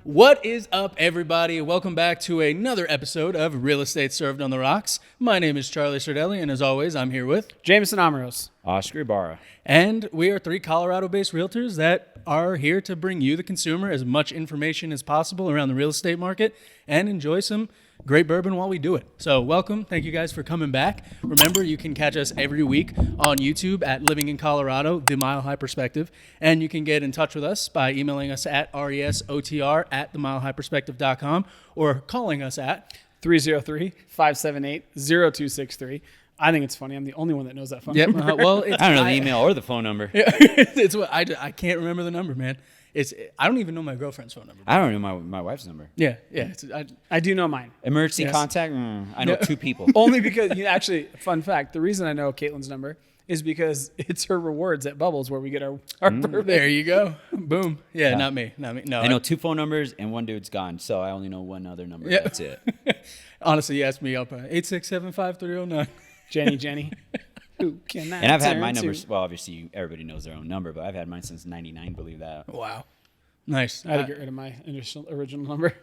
What is up, everybody? Welcome back to another episode of Real Estate Served on the Rocks. My name is Charlie Sardelli, and as always, I'm here with Jameson Amaros, Oscar Ibarra. And we are three Colorado-based realtors that are here to bring you, the consumer, as much information as possible around the real estate market and enjoy some great bourbon while we do it. So welcome. Thank you guys for coming back. Remember, you can catch us every week on YouTube at Living in Colorado, The Mile High Perspective. And you can get in touch with us by emailing us at resotr@themilehighperspective.com or calling us at 303-578-0263. I think it's funny. I'm the only one that knows that phone number. Well, I don't know the email or the phone number. It's what I can't remember the number, man. I don't even know my girlfriend's phone number. I don't know my wife's number. Yeah. I do know mine. Emergency Yes. contact? I know two people. Only because, actually, fun fact, the reason I know Caitlin's number is because it's her rewards at Bubbles where we get our bourbon. There you go. Boom. Yeah, not me. No, I know two phone numbers and one dude's gone, so I only know one other number. Yeah. That's it. Honestly, you asked me up 8675309. Jenny. Who can I And I've had turn my to? numbers. Well, obviously, everybody knows their own number, but I've had mine since 99, believe that. Wow. Nice. I had to get rid of my original number.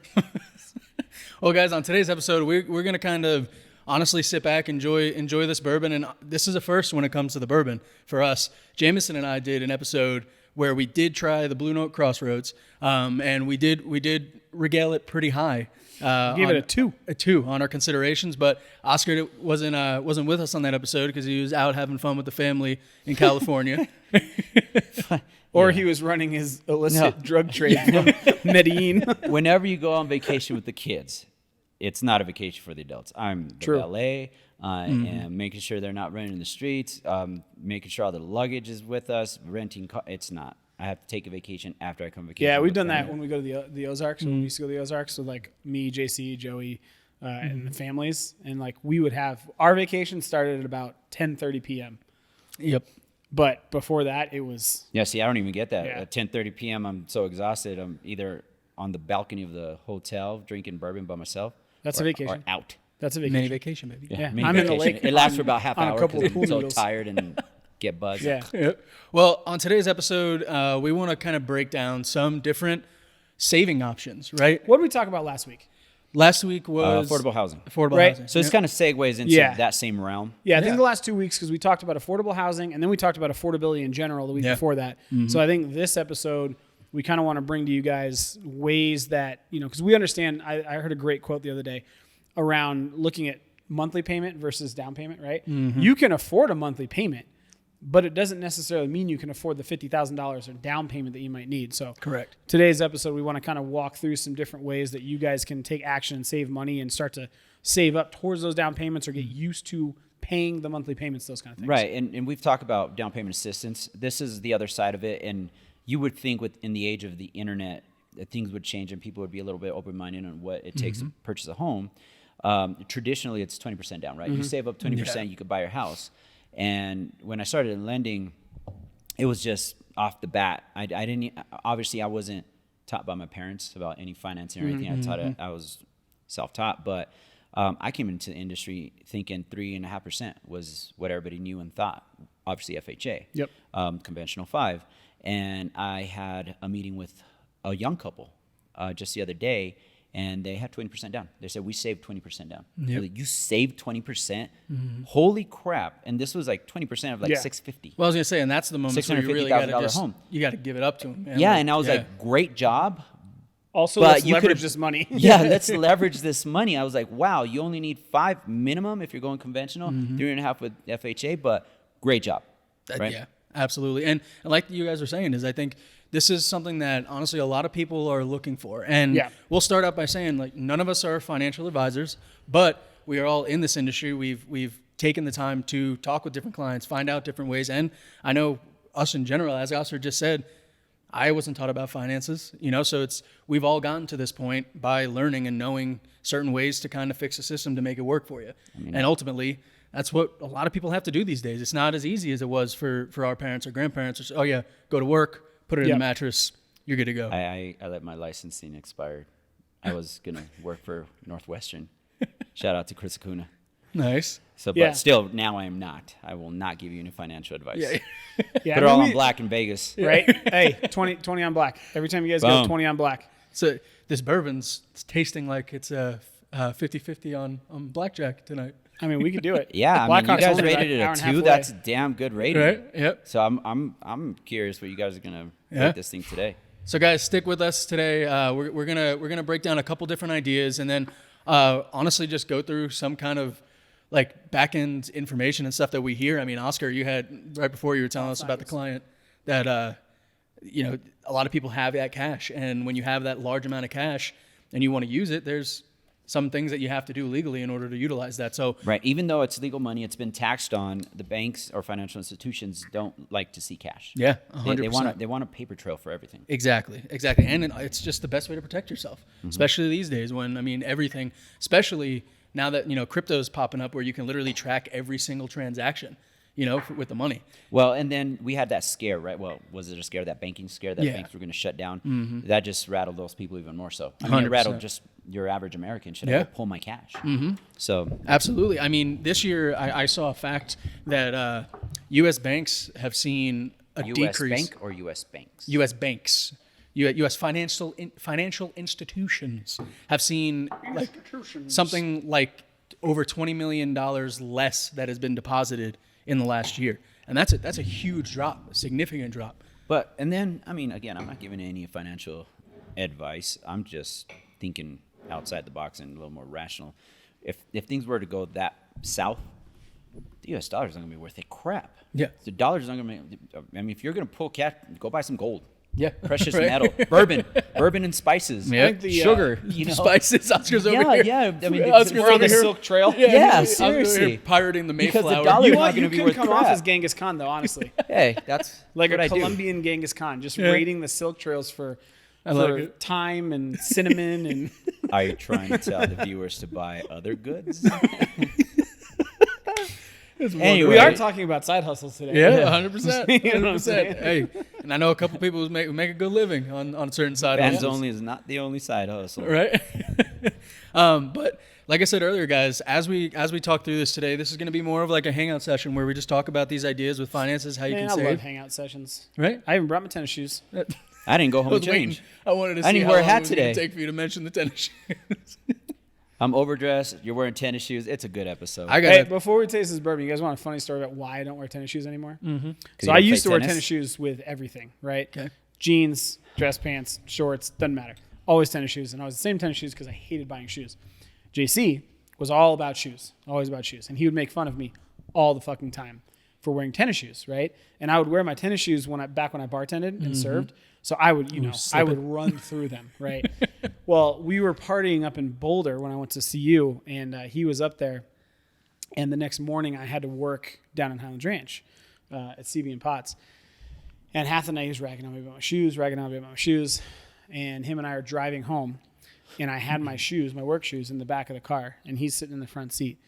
Well, guys, on today's episode, we're going to kind of honestly sit back, enjoy this bourbon. And this is a first when it comes to the bourbon for us. Jameson and I did an episode where we did try the Blue Note Crossroads, and we did regale it pretty high. Gave it a 2. A 2 on our considerations, but Oscar wasn't with us on that episode because he was out having fun with the family in California. Or he was running his illicit drug trade from Medellin. Whenever you go on vacation with the kids, it's not a vacation for the adults. I'm the valet, and making sure they're not running the streets, making sure all the luggage is with us, renting it's not. I have to take a vacation after I come vacation. Yeah, we've done that when we go to the Ozarks. When we used to go to the Ozarks, so like me, JC, Joey, and the families, and like we would have our vacation started at about 10:30 p.m. Yep. But before that, it was See, I don't even get that. Yeah. At 10:30 p.m., I'm so exhausted. I'm either on the balcony of the hotel drinking bourbon by myself. That's or, a vacation. Or out. That's a vacation. Mini vacation, baby. Yeah. Mini I'm in the vacation. lake It lasts for about half on a hour couple because of I'm pool so noodles. tired and get buzzed. Yeah. Yep. Well, on today's episode, we want to kind of break down some different saving options, right? What did we talk about last week? Last week was Affordable housing. Affordable housing. So this kind of segues into that same realm. Yeah, I think the last 2 weeks, because we talked about affordable housing and then we talked about affordability in general the week before that. So I think this episode, we kind of want to bring to you guys ways that, because we understand, I heard a great quote the other day around looking at monthly payment versus down payment, right? You can afford a monthly payment, but it doesn't necessarily mean you can afford the $50,000 or down payment that you might need. So correct. Today's episode, we want to kind of walk through some different ways that you guys can take action and save money and start to save up towards those down payments or get used to paying the monthly payments, those kind of things. Right, and we've talked about down payment assistance. This is the other side of it, and you would think in the age of the internet that things would change and people would be a little bit open-minded on what it takes to purchase a home. Traditionally, it's 20% down, right? You save up 20%, you could buy your house. And when I started in lending, it was just off the bat. I wasn't taught by my parents about any financing or anything. I was self-taught, but I came into the industry thinking 3.5% was what everybody knew and thought. Obviously, FHA, conventional 5. And I had a meeting with a young couple just the other day, and they had 20% down. They said, we saved 20% down. Like, you saved 20%? Holy crap. And this was like 20% of like $650. Well, I was going to say, and that's the moment where you really got to home. You got to give it up to them. And I was like, great job. Also, But let's you leverage could've- this money. Let's leverage this money. I was like, wow, you only need 5 minimum if you're going conventional, 3.5 with FHA, but great job. Right? Yeah, absolutely. And like you guys are saying, is I think this is something that honestly a lot of people are looking for. And we'll start out by saying, like, none of us are financial advisors, but we are all in this industry. We've taken the time to talk with different clients, find out different ways. And I know us in general, as Oscar just said, I wasn't taught about finances, so we've all gotten to this point by learning and knowing certain ways to kind of fix a system to make it work for you. And ultimately, that's what a lot of people have to do these days. It's not as easy as it was for our parents or grandparents. Go to work, put it in the mattress, you're good to go. I let my licensing expire. I was going to work for Northwestern. Shout out to Chris Acuna. Nice. So, but still, now I am not. I will not give you any financial advice. Yeah, Put it all on black in Vegas. Right? Hey, 20 on black. Every time you guys go, 20 on black. So this bourbon's tasting like it's a 50-50 on blackjack tonight. I mean, we could do it. Yeah, I mean, you guys rated it an a 2. That's a damn good rating. Right? Yep. So I'm curious what you guys are gonna rate this thing today. So guys, stick with us today. We're gonna break down a couple different ideas, and then honestly just go through some kind of like back end information and stuff that we hear. I mean, Oscar, you had right before you were telling us about the client that a lot of people have that cash, and when you have that large amount of cash and you want to use it, there's some things that you have to do legally in order to utilize that. So right, even though it's legal money, it's been taxed on. The banks or financial institutions don't like to see cash. Yeah, 100%. They want a paper trail for everything. Exactly, and it's just the best way to protect yourself, especially these days when everything, especially now that crypto's popping up where you can literally track every single transaction. With the money. Well, and then we had that scare, right? Well, was it a scare, that banking scare that banks were going to shut down? Mm-hmm. That just rattled those people even more so. I mean, 100%. It rattled just your average American. Should I go pull my cash? Mm-hmm. So absolutely. I mean, this year I saw a fact that U.S. banks have seen a decrease. U.S. bank or U.S. banks? U.S. banks. U.S. financial institutions have seen something like over $20 million less that has been deposited in the last year. And that's a huge drop, a significant drop. But, and then, I mean, again, I'm not giving any financial advice. I'm just thinking outside the box and a little more rational. If things were to go that south, the U.S. dollar is not going to be worth a crap. Yeah. The dollar's not going to be, I mean, if you're going to pull cash, go buy some gold. Yeah. Precious metal. Bourbon and spices. Yeah. I think the sugar. Spices. Oscar's over here. Yeah, I mean, we're on the Silk Trail. Yeah, Oscar's over seriously. here pirating the Mayflower. Because the dollar- You not gonna be can worth come crap. off as Genghis Khan, though, honestly. Hey, that's Like what a I do. Colombian Genghis Khan, just raiding the Silk Trails for thyme and cinnamon. And Are you trying to tell the viewers to buy other goods? Anyway. we are talking about side hustles today. Yeah, 100%. You know what I'm saying? Hey, and I know a couple people who make a good living on certain side Fans hustles. only is not the only side hustle. Right? But like I said earlier, guys, as we talk through this today, this is going to be more of like a hangout session where we just talk about these ideas with finances, how you can I save. love hangout sessions. Right? I even brought my tennis shoes. I didn't go home I and was waiting. change. I wanted to see I didn't how wear a long hat it was gonna today. take for you to mention the tennis shoes. I'm overdressed. You're wearing tennis shoes. It's a good episode. I Hey, got before we taste this bourbon, you guys want a funny story about why I don't wear tennis shoes anymore? Mm-hmm. you So don't I used play to wear tennis? tennis shoes with everything, right? Okay. Jeans, dress pants, shorts, doesn't matter. Always tennis shoes. And I was the same tennis shoes because I hated buying shoes. JC was all about shoes, always about shoes. And he would make fun of me all the fucking time for wearing tennis shoes, right? And I would wear my tennis shoes back when I bartended and served. So I would, I would run through them, right? Well, we were partying up in Boulder when I went to see you, and he was up there. And the next morning, I had to work down in Highlands Ranch at CB and Potts. And half the night he was ragging on me about my shoes, and him and I are driving home, and I had my shoes, my work shoes, in the back of the car, and he's sitting in the front seat.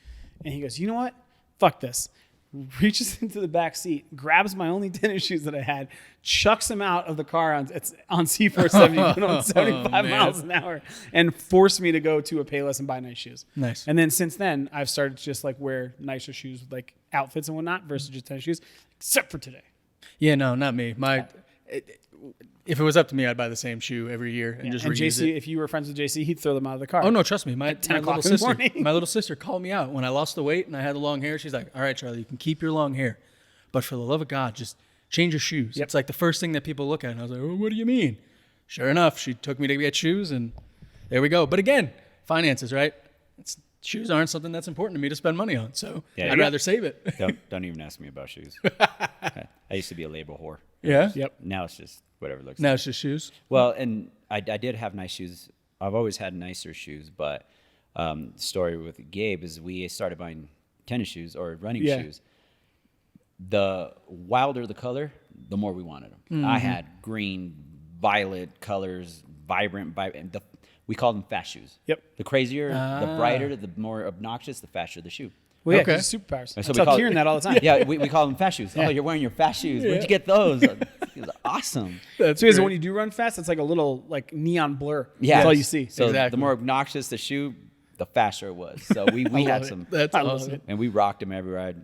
And he goes, you know what? Fuck this. Reaches into the back seat, grabs my only tennis shoes that I had, chucks them out of the car on C470 going on 75 miles an hour, and forced me to go to a Payless and buy nice shoes. Nice. And then since then, I've started to just like wear nicer shoes with like outfits and whatnot versus just tennis shoes, except for today. Yeah, no, not me. If it was up to me, I'd buy the same shoe every year and just and reuse JC, it. if you were friends with JC, he'd throw them out of the car. Oh no, trust me. My 10 little o'clock in the sister, morning. my little sister called me out when I lost the weight and I had the long hair. She's like, "All right, Charlie, you can keep your long hair, but for the love of God, just change your shoes." Yep. It's like the first thing that people look at, and I was like, "Oh, what do you mean?" Sure enough, she took me to get shoes, and there we go. But again, finances, right? Shoes aren't something that's important to me to spend money on, so I'd rather save it. Don't even ask me about shoes. I used to be a labor whore. Yeah. Yep. Now it's just whatever looks Now like. it's just shoes. Well, and I did have nice shoes. I've always had nicer shoes, but story with Gabe is we started buying tennis shoes or running shoes. The wilder the color, the more we wanted them. Mm-hmm. I had green, violet colors, vibrant. We called them fast shoes. Yep. The crazier, the brighter, the more obnoxious, the faster the shoe. Well, yeah, Okay. 'cause it's superpowers. So I we kept call- hearing that all the time. Yeah, we call them fast shoes. Oh, you're wearing your fast shoes. Where'd you get those? It was awesome. That's So is great. when you do run fast, it's like a little like neon blur. Yeah. That's all you see. So Exactly. the more obnoxious the shoe, the faster it was. So we had some, That's I love awesome. it. and we rocked them everywhere.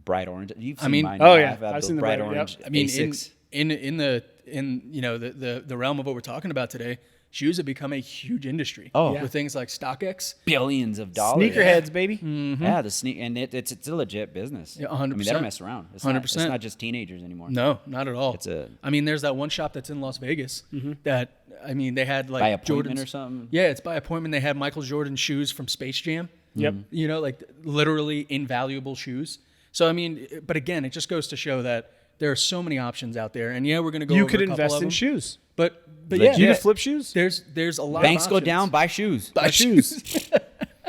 Bright orange. You've seen mean- mine. Oh, I yeah. have I've those seen the bright bright- yep. orange. I mean, A6. in the realm of what we're talking about today, shoes have become a huge industry. Oh. With things like StockX. Billions of dollars. Sneakerheads, baby. Yeah, and it's a legit business. Yeah, 100%. I mean, they don't mess around. It's 100%. It's not just teenagers anymore. No, not at all. I mean, there's that one shop that's in Las Vegas that, I mean, they had like by appointment Jordans or something. Yeah, it's by appointment. They had Michael Jordan shoes from Space Jam. Yep. You know, like literally invaluable shoes. So, I mean, but again, it just goes to show that there are so many options out there. And yeah, we're going to go You over could a couple invest of in them. shoes. But Legit. You yeah, need to flip shoes. there's a lot Banks of go options. down, buy shoes. Buy shoes.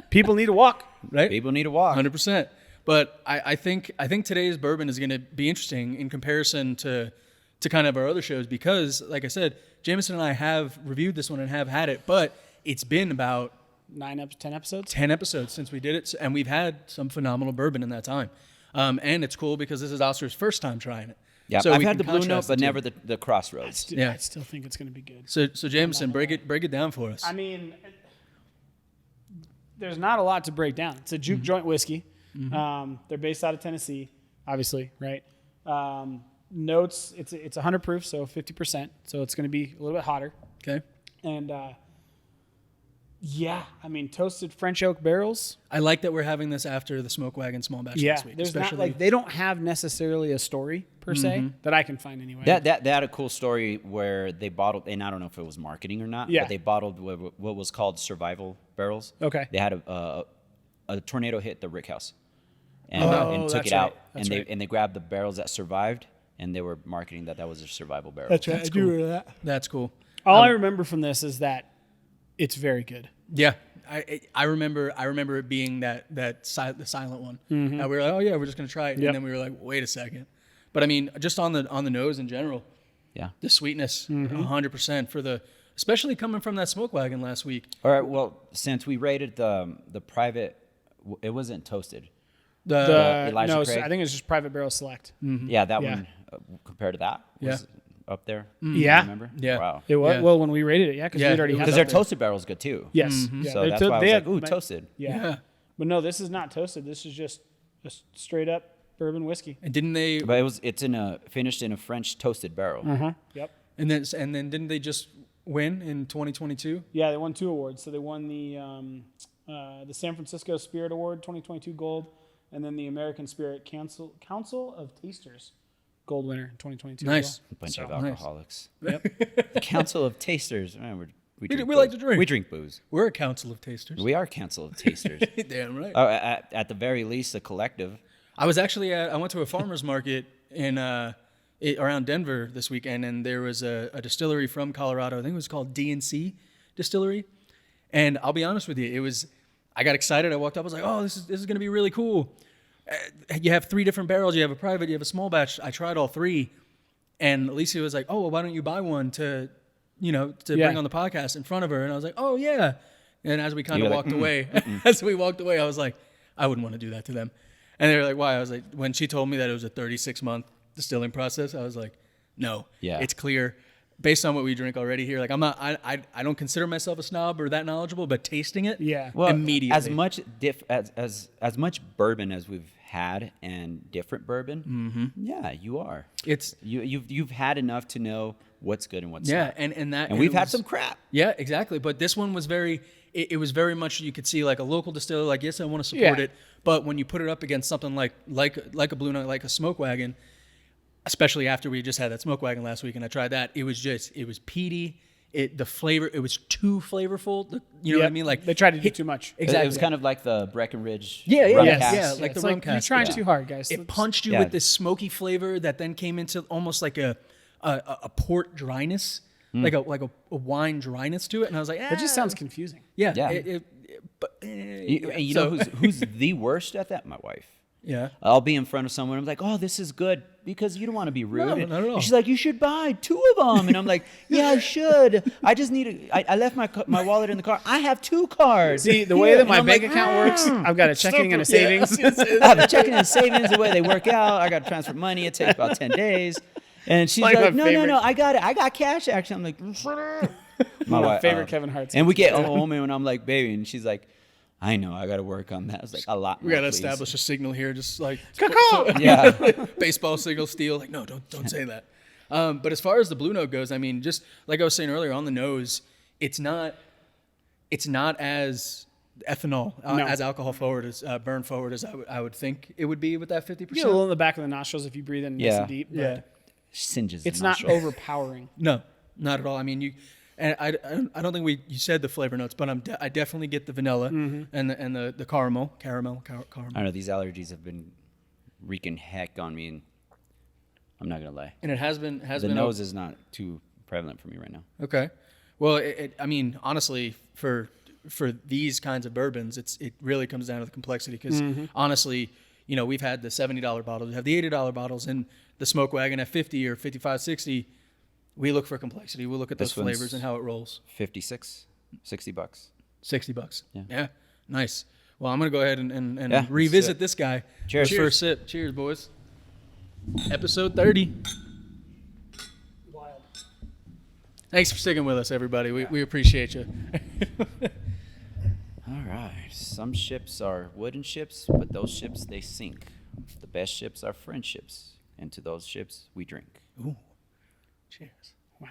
People need to walk. Right? People need to walk. 100%. But I think today's bourbon is going to be interesting in comparison to kind of our other shows because, like I said, Jameson and I have reviewed this one and have had it, but it's been about 10 episodes. 10 episodes since we did it, and we've had some phenomenal bourbon in that time. And it's cool because this is Oscar's first time trying it. Yeah, so I've we had can the Blue Note, contrast but the two. never the Crossroads. Yeah. I still think it's going to be good. So Jameson, break it down for us. I mean, there's not a lot to break down. It's a juke joint whiskey. They're based out of Tennessee, obviously, right? Notes, it's 100 proof, so 50%. So it's going to be a little bit hotter. Okay. And yeah, I mean, toasted French oak barrels. I like that we're having this after the Smoke Wagon Small Batch last week. There's not like they don't have necessarily a story per se that I can find anyway. That had a cool story where they bottled, and I don't know if it was marketing or not, but they bottled what was called survival barrels. Okay. They had a tornado hit the rick house and took that's it out, right. That's right. and they grabbed the barrels that surved, and they were marketing that was a survival barrel. That's right. That's I do cool. remember that. That's cool. All I remember from this is that it's very good. Yeah. I remember it being the silent one. We were like, oh yeah, we're just gonna try it, Yep. and then we were like, wait a second. But I mean, just on the nose in general, Yeah. the sweetness, 100% especially coming from that Smoke Wagon last week. All right. Well, since we rated the private, it wasn't toasted. Elijah No, Craig? I think it's just Private Barrel Select. Yeah, that Yeah. one compared to that was up there. Yeah. Remember? Yeah. Wow. It was Yeah. well when we rated it, yeah, because Yeah, we'd already had Because that their there. toasted barrel is good too. Yes. Yeah. So They're that's why I was they like, had- ooh, toasted. Yeah. But no, this is not toasted. This is just straight up bourbon whiskey. And didn't they? But it's finished in a French toasted barrel. Yep. And then didn't they just win in 2022? Yeah, they won 2 awards. So they won the San Francisco Spirit Award 2022 gold, and then the American Spirit Council of Tasters gold winner in 2022. Nice. as A bunch So, of nice. alcoholics. Yep. The Council of Tasters. Man, we drink we like booze. to drink. We drink booze. We're a council of tasters. We are Council of Tasters. Damn right. At the very least, a collective. I was actually I went to a farmer's market in around Denver this weekend, and there was a distillery from Colorado. I think it was called D&C Distillery. And I'll be honest with you, I got excited. I walked up, I was like, oh, this is going to be really cool. You have 3 different barrels. You have a private, you have a small batch. I tried all 3. And Alicia was like, oh, well, why don't you buy one to bring on the podcast in front of her? And I was like, oh, yeah. And as we kind of walked away, I was like, I wouldn't want to do that to them. And they were like, why? I was like, when she told me that it was a 36-month distilling process, I was like, no, it's clear. Based on what we drink already here, like I don't consider myself a snob or that knowledgeable, but tasting it, Well, immediately. as much as much bourbon as we've had and different bourbon, yeah, you are. It's You've had enough to know what's good and what's not. and We've had some crap. Yeah, exactly. But this one was it was very much, you could see like a local distiller, like, yes, I want to support it. But when you put it up against something like a Blue Note, like a Smoke Wagon, especially after we just had that Smoke Wagon last week and I tried that, it was peaty. The flavor, it was too flavorful. You know what I mean? Like they tried to do too much. Exactly. It was kind of like the Breckenridge. Yeah, rum yes, cask. yeah, like it's the rum you're cask. trying too hard, guys. It punched you with this smoky flavor that then came into almost like a port dryness, like a wine dryness to it, and I was like, It just sounds confusing. yeah. Yeah. You know who's the worst at that? My wife. Yeah. I'll be in front of someone. I'm like, oh, this is good, because you don't want to be rude. No, not at all. And she's like, you should buy 2 of them. And I'm like, yeah, I should. I just need I left my wallet in the car. I have 2 cards. See, the way that my And I'm bank like, account works, I've got a checking and a savings. I have a checking and savings, the way they work out. I got to transfer money. It takes about 10 days. And she's Like my like, no, favorite. I got it. I got cash, actually. I'm like, My wife, favorite Kevin Hart. And we get home, and I'm like, baby. And she's like, I know, I got to work on that. I was like, a lot more, We got to please. establish a signal here, just like Yeah. baseball signal steal. Like, no, don't say that. But as far as the Blue Note goes, I mean, just like I was saying earlier, on the nose, it's not as ethanol as alcohol forward as burn forward as I would think it would be with that 50%. You get a little in the back of the nostrils if you breathe in nice and deep. But Singes. it's not overpowering. No, not at all. I mean, and I don't think you said the flavor notes, but I definitely get the vanilla and the caramel. I don't know. These allergies have been wreaking heck on me, and I'm not gonna lie. And it has been The nose is not too prevalent for me right now. Okay. Well, I mean, honestly, for these kinds of bourbons, it really comes down to the complexity because honestly, you know, we've had the $70 bottles, we have the $80 bottles, and the Smoke Wagon at 50 or 55, 60. We look for complexity. We look at those flavors and how it rolls. $56, $60. $60. Yeah. Yeah. Nice. Well, I'm gonna go ahead and revisit this guy. Cheers. First sip. Cheers, boys. Episode 30. Wild. Thanks for sticking with us, everybody. We appreciate you. All right. Some ships are wooden ships, but those ships, they sink. The best ships are friendships, and to those ships, we drink. Ooh. Cheers. Wow.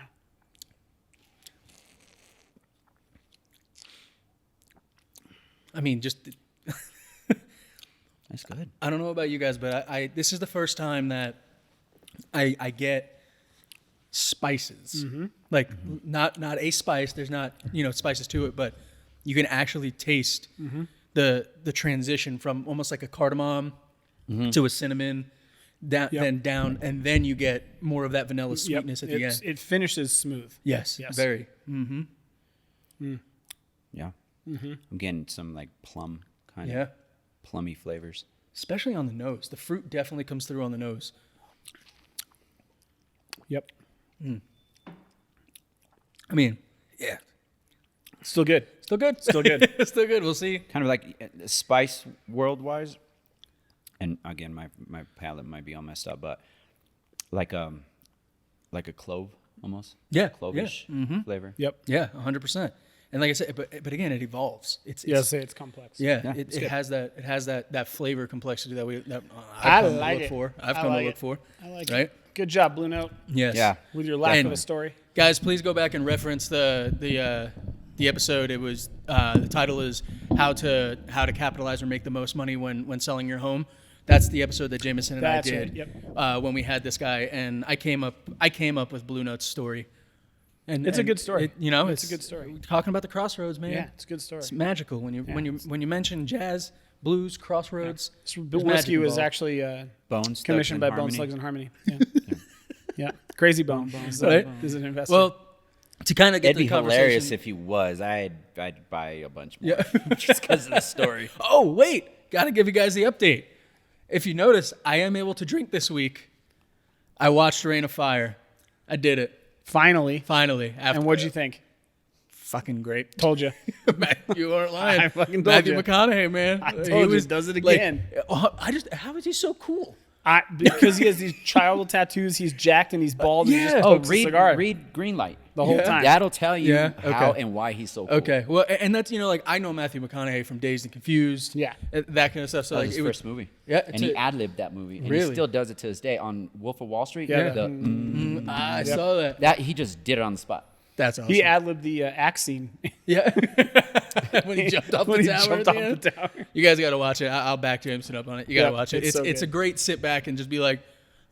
I mean, just That's good. I don't know about you guys, but this is the first time that I get spices. Like not a spice. There's not spices to it, but you can actually taste the transition from almost like a cardamom to a cinnamon, and then you get more of that vanilla sweetness at the end. It finishes smooth. Yes. Very. Yeah. I'm getting some like plum kind Yeah. of plummy flavors. Especially on the nose. The fruit definitely comes through on the nose. Yep. I mean, yeah. Still good. Still good. Still good. Still good. We'll see. Kind of like spice world-wise. And again, my palate might be all messed up, but like a clove almost. Yeah. Clovish flavor. Yep. Yeah, 100%. And like I said, but again, it evolves. It's It's complex. yeah. It has that flavor complexity that I've come to look for. I've come to look for. I like right? it. Good job, Blue Note. Yes. Yeah. With your laugh And- of the story. Guys, please go back and reference the episode. It was the title is how to capitalize or make the most money when selling your home. That's the episode that Jameson and That's I right, did when we had this guy, and I came up with Blue Note's story. And It's a good story. It's a good story. Talking about the crossroads, man. Yeah, it's a good story. It's magical when you mention jazz, blues, crossroads. The there's whiskey magic was involved. actually Bones. commissioned by Bone Slugs and Harmony. Yeah. Yeah. Crazy Bone. So, Right? This is an investor. Well, to kind of get It'd the be conversation. hilarious if he was. I'd buy a bunch more. Yeah. Just because of the story. Oh wait, got to give you guys the update. If you notice, I am able to drink this week. I watched Reign of Fire. I did it. finally. Finally. And what'd you think? Fucking great. Told you. You aren't lying. I fucking told Matthew you. McConaughey, man. I told you, does it again. How is he so cool? Because he has these childhood tattoos, he's jacked and he's bald and he just Yeah. pokes a cigar read Greenlight the whole Yeah. time. That'll tell you Yeah, how okay. and why he's so cool. Okay. Well, and that's, I know Matthew McConaughey from Dazed and Confused. Yeah. That kind of stuff. So That like was his first movie. Yeah, and he ad-libbed that movie. And Really? he still does it to this day on Wolf of Wall Street. Yeah. I saw that. That he just did it on the spot. That's awesome. He ad-libbed the axe scene. Yeah. When he jumped off When the he tower. jumped at the off end. the tower. You guys got to watch it. I'll back Jameson up on it. You got to Yep, watch it. it's so It's a good. great sit back and just be like,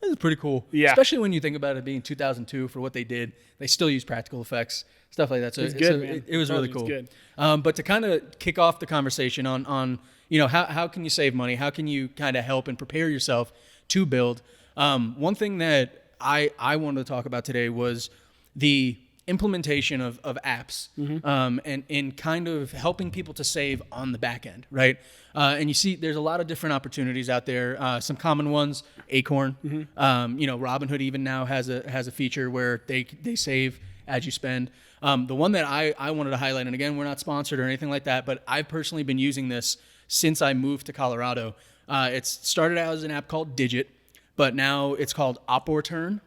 this is pretty cool. Yeah. Especially when you think about it being 2002 for what they did. They still use practical effects, stuff like that. So It's good, man. it was Told really you, cool. it's good. But to kind of kick off the conversation on how can you save money? How can you kind of help and prepare yourself to build? One thing that I wanted to talk about today was the implementation of apps and in kind of helping people to save on the back end, right? And you see there's a lot of different opportunities out there. Some common ones, Acorn. Robinhood even now has a feature where they save as you spend. The one that I wanted to highlight, and again, we're not sponsored or anything like that, but I've personally been using this since I moved to Colorado. It started out as an app called Digit, but now it's called OpOrTurn.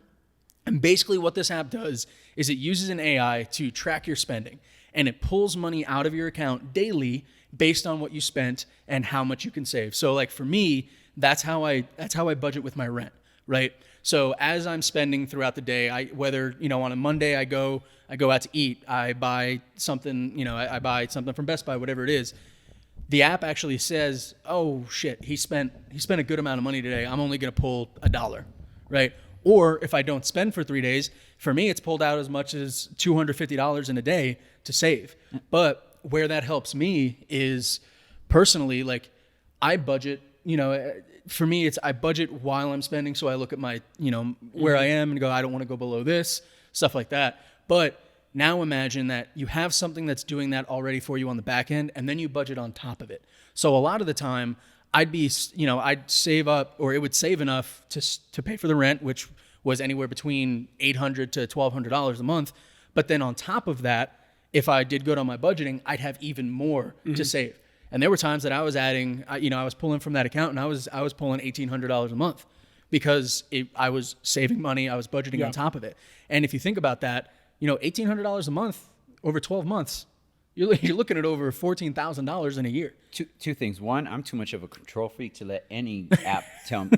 And basically what this app does is it uses an AI to track your spending, and it pulls money out of your account daily based on what you spent and how much you can save. So like for me, that's how I budget with my rent, right? So as I'm spending throughout the day, whether, on a Monday I go out to eat, I buy something, I buy something from Best Buy, whatever it is. The app actually says, oh shit, he spent a good amount of money today. I'm only going to pull $1, right? Or if I don't spend for 3 days, for me, it's pulled out as much as $250 in a day to save. But where that helps me is personally, like I budget, for me, I budget while I'm spending. So I look at my, where I am and go, I don't want to go below this, stuff like that. But now imagine that you have something that's doing that already for you on the back end, and then you budget on top of it. So a lot of the time I'd save up, or it would save enough to pay for the rent, which was anywhere between $800 to $1,200 a month. But then on top of that, if I did good on my budgeting, I'd have even more to save. And there were times that I was adding, I was pulling from that account, and I was pulling $1,800 a month because I was saving money. I was budgeting on top of it. And if you think about that, $1,800 a month over 12 months, you're looking at over $14,000 in a year. Two things. One, I'm too much of a control freak to let any app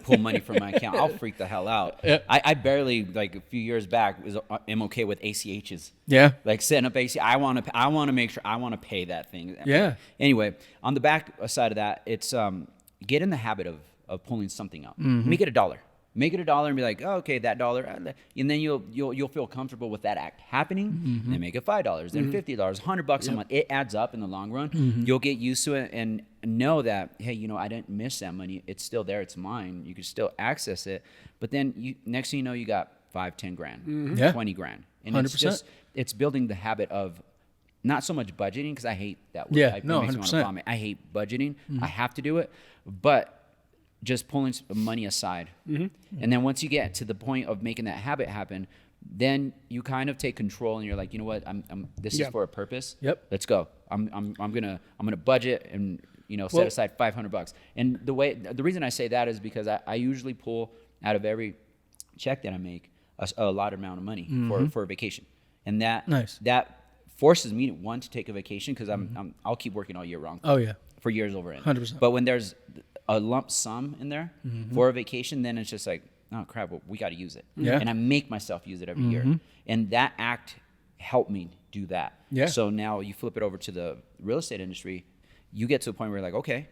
pull money from my account. I'll freak the hell out. Yeah. I barely, like a few years back, am okay with ACHs. Yeah. Like setting up ACH. I want to make sure I want to pay that thing. Yeah. Anyway, on the back side of that, it's get in the habit of pulling something out. Make it $1. Make it $1 and be like, oh, okay, that $1, and then you'll feel comfortable with that act happening. Then make it $5, then $50, $100 a month. It adds up in the long run. You'll get used to it and know that, hey, I didn't miss that money. It's still there. It's mine. You can still access it. But then next thing you know, you got 5, 10 grand, 20 grand, and 100%. it's building the habit of not so much budgeting, because I hate that word. Yeah, It makes me want to vomit. I hate budgeting. I have to do it, but just pulling money aside. And then once you get to the point of making that habit happen, then you kind of take control and you're like, you know what, this is for a purpose. Yep. Let's go. I'm gonna budget and set aside $500. And the reason I say that is because I usually pull out of every check that I make a lot amount of money for a vacation. And that forces me to take a vacation, because I'll keep working all year long. Oh yeah. For years over end. 100%. But when there's a lump sum in there for a vacation, then it's just like, oh crap, well, we got to use it. Yeah. And I make myself use it every year. And that act helped me do that. Yeah. So now you flip it over to the real estate industry, you get to a point where you're like,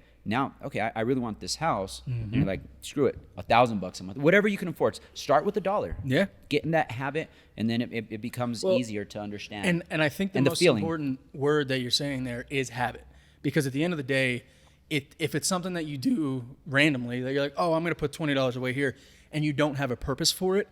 I really want this house. And you're like, screw it, $1,000 a month, whatever you can afford. Start with $1. Yeah. Get in that habit, and then it becomes easier to understand. And I think the most important word that you're saying there is habit. Because at the end of the day, if it's something that you do randomly, that you're like, oh, I'm going to put $20 away here, and you don't have a purpose for it,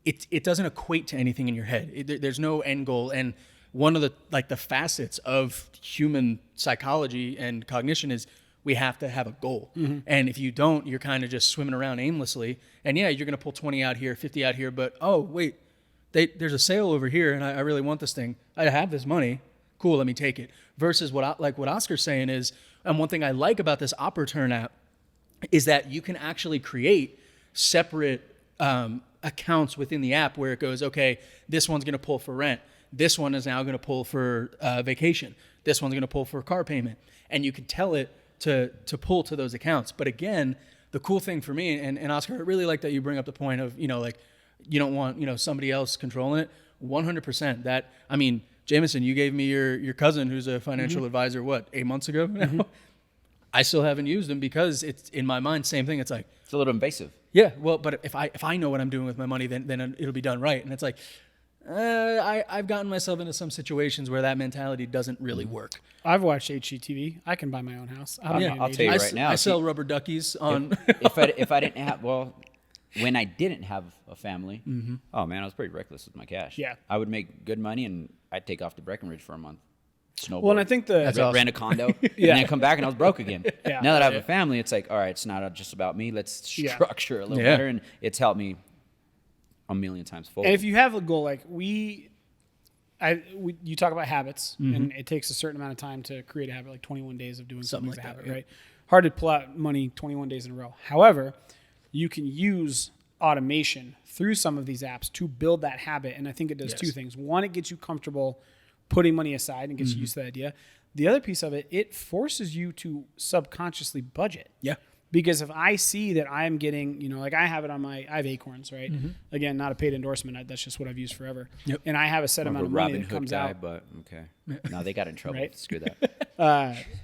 it doesn't equate to anything in your head. There's no end goal. And one of the facets of human psychology and cognition is we have to have a goal. And if you don't, you're kind of just swimming around aimlessly. And yeah, you're going to pull 20 out here, 50 out here, but oh, wait, there's a sale over here, and I really want this thing. I have this money. Cool, let me take it. Versus what Oscar's saying is, and one thing I like about this OpReturn app is that you can actually create separate accounts within the app where it goes, okay, this one's going to pull for rent. This one is now going to pull for vacation. This one's going to pull for a car payment. And you can tell it to pull to those accounts. But again, the cool thing for me, and Oscar, I really like that you bring up the point of, you don't want, somebody else controlling it. 100%. Jameson, you gave me your cousin who's a financial advisor, 8 months ago now? I still haven't used them because it's, in my mind, same thing. It's like, it's a little invasive. Yeah, well, but if I know what I'm doing with my money, then it'll be done right. And it's like, I've gotten myself into some situations where that mentality doesn't really work. I've watched HGTV. I can buy my own house. I'll tell you right now. I sell rubber duckies on. If I didn't have, when I didn't have a family, oh man, I was pretty reckless with my cash. Yeah. I would make good money and I'd take off to Breckenridge for a month. Snowboard. Well, and I think ran a condo, and then I come back and I was broke again. Yeah. Now that I have a family, it's like, all right, it's not just about me. Let's structure a little better, and it's helped me a million times forward. And if you have a goal, like you talk about habits, and it takes a certain amount of time to create a habit, like 21 days of doing something as a habit, right? Hard to pull out money 21 days in a row. However, you can use automation through some of these apps to build that habit, and I think it does two things. One, it gets you comfortable putting money aside and gets you used to the idea. The other piece of it, it forces you to subconsciously budget. Yeah. Because if I see that I'm getting, like I have it on I have Acorns, right? Again, not a paid endorsement. That's just what I've used forever. Yep. And I have a set amount of money that Robinhood comes guy, out. but okay. No, they got in trouble. Right? Screw that.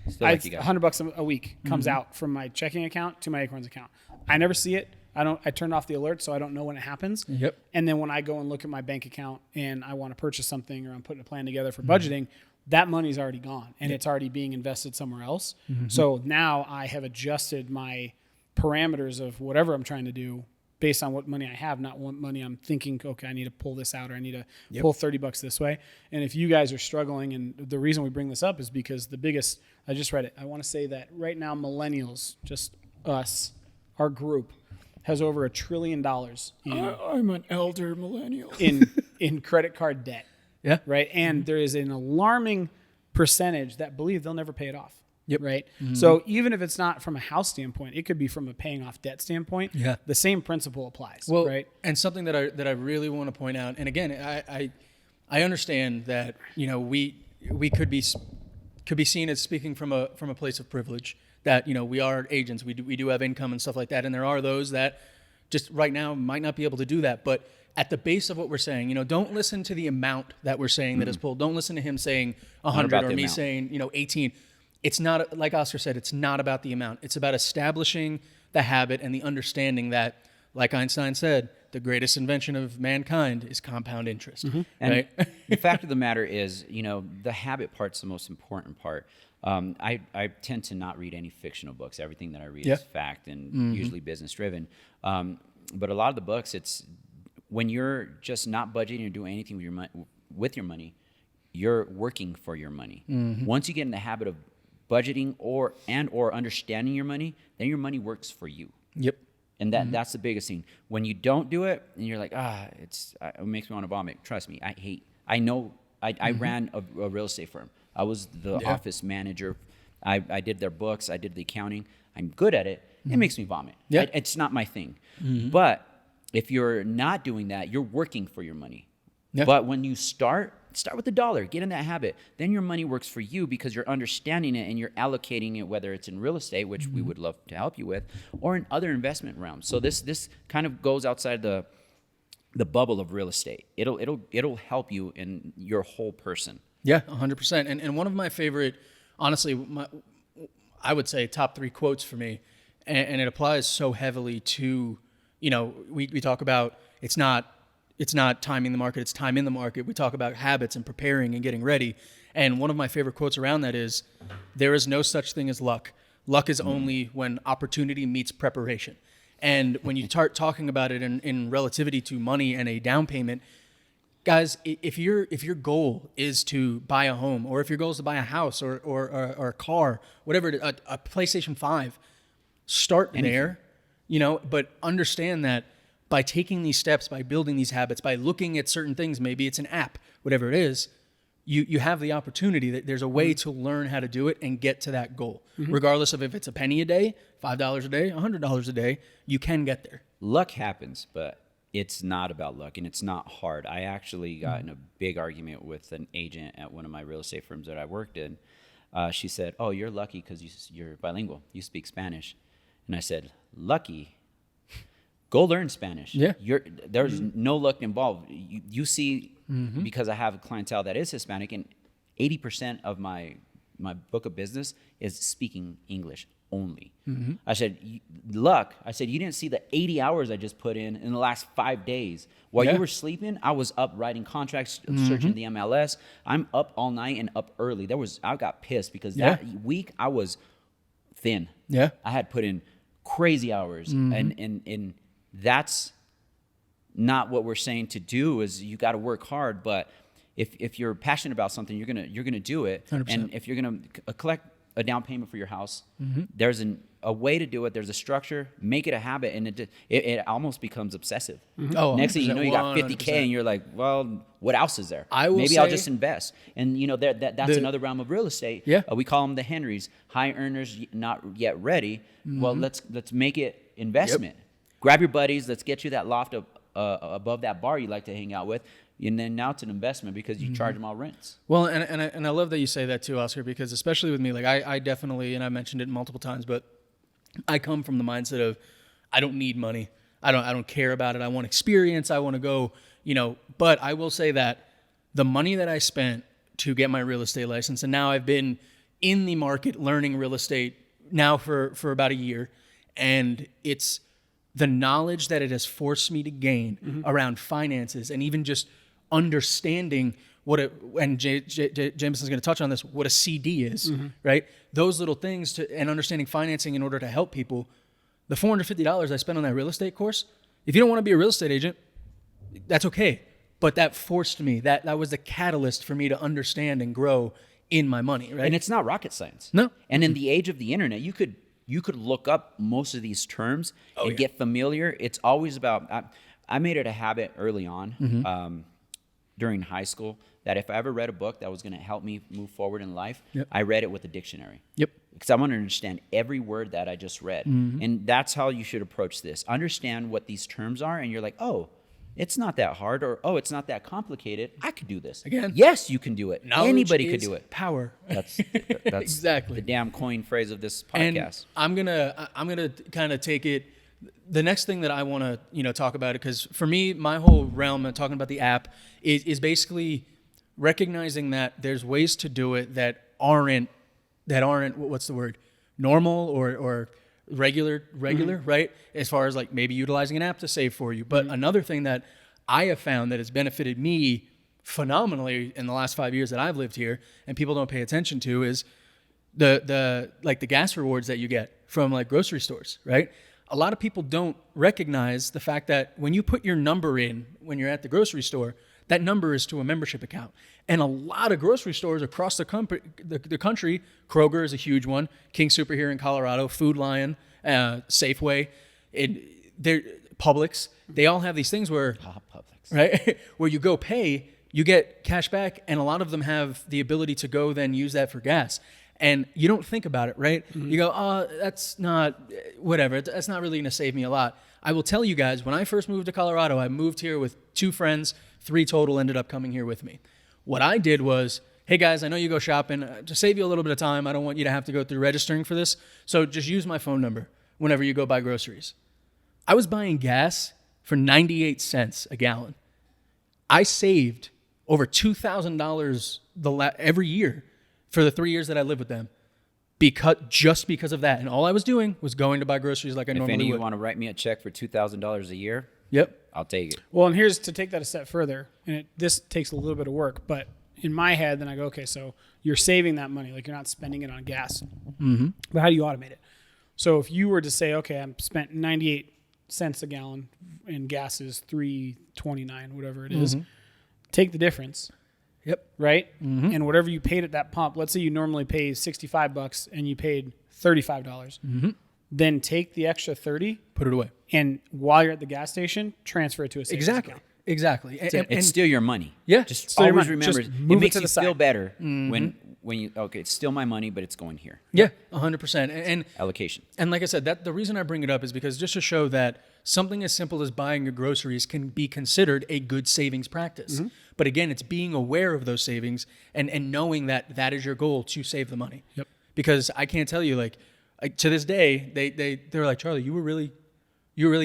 Still I, lucky guy. $100 a week comes out from my checking account to my Acorns account. I never see it. I turn off the alert so I don't know when it happens. Yep. And then when I go and look at my bank account and I want to purchase something or I'm putting a plan together for budgeting, that money's already gone and it's already being invested somewhere else. So now I have adjusted my parameters of whatever I'm trying to do based on what money I have, not what money I'm thinking, okay, I need to pull this out or I need to pull $30 this way. And if you guys are struggling, and the reason we bring this up is because I just read it. I want to say that right now millennials, just us, our group, has over $1 trillion I'm an elder millennial. in credit card debt. Yeah. Right. And there is an alarming percentage that believe they'll never pay it off. Yep. Right. So even if it's not from a house standpoint, it could be from a paying off debt standpoint. Yeah. The same principle applies. Well, right. And something that I really want to point out, and again, I understand that we could be seen as speaking from a place of privilege, that we are agents, we do have income and stuff like that, and there are those that just right now might not be able to do that. But at the base of what we're saying, don't listen to the amount that we're saying that is pulled. Don't listen to him saying 100 or me saying 18. It's not, like Oscar said, it's not about the amount. It's about establishing the habit and the understanding that, like Einstein said, the greatest invention of mankind is compound interest. And right? the fact of the matter is, the habit part's the most important part. I tend to not read any fictional books. Everything that I read is fact and usually business driven. But a lot of the books, it's when you're just not budgeting or doing anything with your money, you're working for your money. Once you get in the habit of budgeting or understanding your money, then your money works for you. Yep. And that's the biggest thing. When you don't do it, and you're like, it makes me want to vomit. Trust me, I ran a real estate firm. I was the office manager. I did their books. I did the accounting. I'm good at it. It makes me vomit. Yeah. It's not my thing. But if you're not doing that, you're working for your money. Yeah. But when you start with $1, get in that habit. Then your money works for you because you're understanding it and you're allocating it, whether it's in real estate, which we would love to help you with, or in other investment realms. So this kind of goes outside the bubble of real estate. It'll help you in your whole person. Yeah, 100%. And one of my favorite, honestly, I would say top 3 quotes for me, and it applies so heavily to, we talk about it's not timing the market, it's time in the market. We talk about habits and preparing and getting ready. And one of my favorite quotes around that is, there is no such thing as luck. Luck is only when opportunity meets preparation. And when you start talking about it in relativity to money and a down payment, guys, if your goal is to buy a home, or if your goal is to buy a house or a car, whatever it is, a PlayStation 5, start there, but understand that by taking these steps, by building these habits, by looking at certain things, maybe it's an app, whatever it is, you have the opportunity that there's a way to learn how to do it and get to that goal. Regardless of if it's a penny a day, $5 a day, $100 a day, you can get there. Luck happens, but it's not about luck and it's not hard. I actually got in a big argument with an agent at one of my real estate firms that I worked in. She said, "Oh, you're lucky because you're bilingual. You speak Spanish." And I said, "Lucky? Go learn Spanish. Yeah. There's no luck involved. You see, because I have a clientele that is Hispanic, and 80% of my book of business is speaking English only." I said, luck. I said, you didn't see the 80 hours I just put in the last 5 days. While you were sleeping, I was up writing contracts, searching the MLS. I'm up all night and up early. I got pissed because that week I was thin. Yeah. I had put in crazy hours, and that's not what we're saying to do. Is you got to work hard, but if you're passionate about something, you're gonna do it. 100%. And if you're gonna collect a down payment for your house, there's a way to do it. There's a structure. Make it a habit, and it almost becomes obsessive. Oh, next thing you know, you got 50K, 100%. And you're like, well, what else is there? I'll just invest. And that's another realm of real estate. Yeah. We call them the Henrys, high earners, not yet ready. Well, let's make it investment. Yep. Grab your buddies. Let's get you that loft above that bar you like to hang out with. And then now it's an investment because you charge them all rents. Well, and I love that you say that too, Oscar, because especially with me, like I definitely, and I mentioned it multiple times, but I come from the mindset of, I don't need money. I don't care about it. I want experience. I want to go, but I will say that the money that I spent to get my real estate license, and now I've been in the market learning real estate now for about a year, and it's the knowledge that it has forced me to gain around finances and even just understanding and Jameson's going to touch on this, what a CD is, right? Those little things and understanding financing in order to help people. The $450 I spent on that real estate course, if you don't want to be a real estate agent, that's okay. But that forced me, that was the catalyst for me to understand and grow in my money, right? And it's not rocket science. No. And in the age of the internet, you could look up most of these terms and get familiar. It's always about, I made it a habit early on during high school that if I ever read a book that was going to help me move forward in life, I read it with a dictionary. Yep. Because I want to understand every word that I just read. And that's how you should approach this. Understand what these terms are, and you're like, oh, it's not that hard, or oh, it's not that complicated. I could do this. Again, yes, you can do it. Knowledge Anybody could do it. Power. That's exactly the damn coin phrase of this podcast. And I'm gonna kind of take it. The next thing that I want to talk about it, because for me, my whole realm of talking about the app is basically recognizing that there's ways to do it that aren't what's the word, normal or regular, right? As far as like maybe utilizing an app to save for you. But another thing that I have found that has benefited me phenomenally in the last 5 years that I've lived here, and people don't pay attention to, is the gas rewards that you get from like grocery stores, right? A lot of people don't recognize the fact that when you put your number in when you're at the grocery store, that number is to a membership account. And a lot of grocery stores across the country, Kroger is a huge one, King Super here in Colorado, Food Lion, Safeway, Publix, they all have these things where, Publix, right, where you go pay, you get cash back, and a lot of them have the ability to go then use that for gas. And you don't think about it, right? You go, oh, that's not, whatever, that's not really gonna save me a lot. I will tell you guys, when I first moved to Colorado, I moved here with 2 friends, 3 total ended up coming here with me. What I did was, hey guys, I know you go shopping, to save you a little bit of time, I don't want you to have to go through registering for this, so just use my phone number whenever you go buy groceries. I was buying gas for 98 cents a gallon. I saved over $2,000 every year for the 3 years that I lived with them, because of that. And all I was doing was going to buy groceries like I normally would. If any of you want to write me a check for $2,000 a year, yep, I'll take it. Well, and here's to take that a step further, and this takes a little bit of work, but in my head, then I go, okay, so you're saving that money, like you're not spending it on gas. But how do you automate it? So if you were to say, okay, I'm spent 98 cents a gallon and gas is $3.29, whatever it is, take the difference. Yep. Right? And whatever you paid at that pump, let's say you normally pay $65 and you paid $35. Then take the extra 30, put it away, and while you're at the gas station, transfer it to a savings account. Exactly. It's still your money. Yeah. Just always remember, just it move makes it to you the feel side. better when you, okay, it's still my money, but it's going here. Yeah, 100%. And allocation. And like I said, the reason I bring it up is because just to show that something as simple as buying your groceries can be considered a good savings practice. But again, it's being aware of those savings and knowing that that is your goal, to save the money. Yep. Because I can't tell you, like to this day, they're like, Charlie, you were really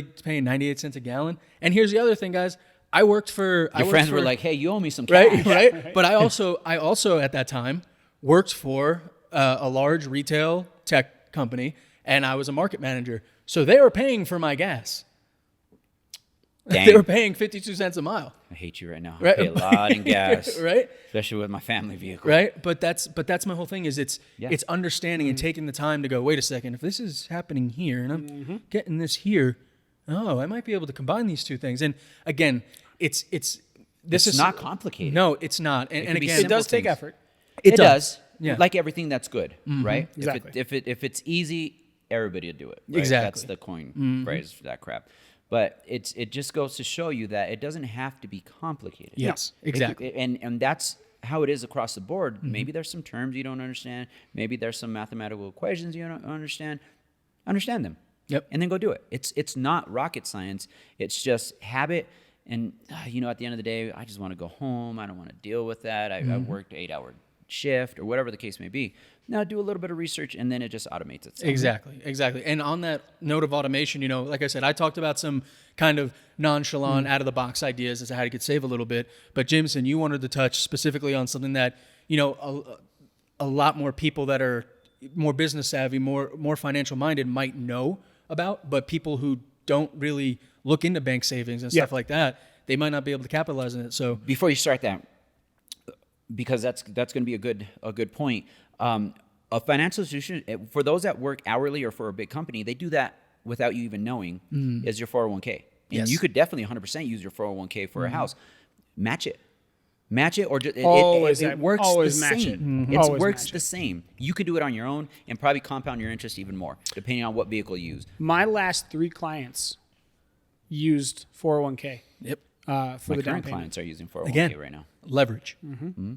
paying 98 cents a gallon. And here's the other thing, guys. Your friends were like, hey, you owe me some cash. Right. But I also at that time worked for a large retail tech company, and I was a market manager. So they were paying for my gas. Dang. They were paying 52 cents a mile. I hate you right now. Right? I pay a lot in gas. Right? Especially with my family vehicle. Right? But that's my whole thing is it's understanding and taking the time to go, wait a second, if this is happening here and I'm getting this here, I might be able to combine these two things. And again, it's not complicated. No, it's not. And again, it does take effort. It does. Yeah. Like everything that's good, right? Exactly. If it's easy, everybody will do it. Right? Exactly. That's the coin phrase for that crap. But it just goes to show you that it doesn't have to be complicated. Yes, exactly. And that's how it is across the board. Maybe there's some terms you don't understand. Maybe there's some mathematical equations you don't understand. Understand them. Yep. And then go do it. It's not rocket science. It's just habit. And, at the end of the day, I just want to go home. I don't want to deal with that. I worked 8-hour shift or whatever the case may be. Now do a little bit of research and then it just automates itself. Exactly. And on that note of automation, like I said, I talked about some kind of nonchalant, out of the box ideas as to how you could save a little bit. But Jameson, you wanted to touch specifically on something that, a lot more people that are more business savvy, more financial minded might know about, but people who don't really look into bank savings and stuff like that, they might not be able to capitalize on it. So before you start that, because that's going to be a good point. A financial institution, for those that work hourly or for a big company, they do that without you even knowing is your 401k. And you could definitely 100% use your 401k for a house. Match it, or just, it works always the match same. It. It works the same. You could do it on your own and probably compound your interest even more, depending on what vehicle you use. My last 3 clients used 401k. Yep. For My the down current payment. clients are using 401k right now. Leverage.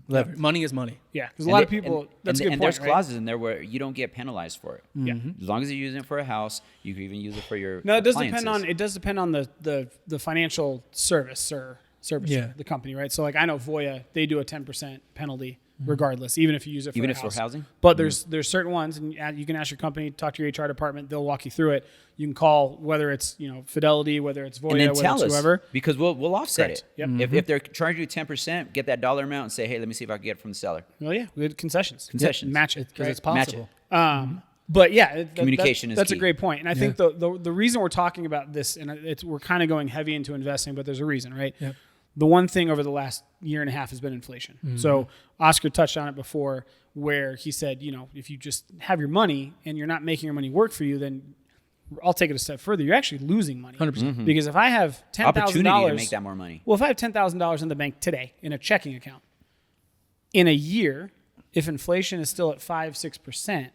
Leverage. Money is money. Yeah, because a lot of people. That's a good point. And there's right? clauses in there where you don't get penalized for it. Yeah. As long as you're using it for a house, you can even use it for your. No, it does appliances. depend on the financial servicer, the company, right? So like I know Voya, they do a 10% penalty regardless, even if you use it for even a if house. for housing. But there's certain ones, and you can ask your company, talk to your HR department, they'll walk you through it. You can call whether it's Fidelity, whether it's Voya, And then whether tell it's us, whoever. because we'll offset Correct. it. Yep. If they're charging you 10%, get that dollar amount and say, hey, let me see if I can get it from the seller. Well, yeah, we had concessions. Concessions. Match it Because it's Match possible. But yeah, Communication is that's a key. great point. And I think the reason we're talking about this, and we're kind of going heavy into investing, but there's a reason, right? Yep. The one thing over the last year and a half has been inflation. So Oscar touched on it before, where he said, if you just have your money and you're not making your money work for you, then I'll take it a step further. You're actually losing money. 100%. Because if I have $10,000, Opportunity to make that more money. well, if I have $10,000 in the bank today in a checking account, in a year, if inflation is still at 5-6%,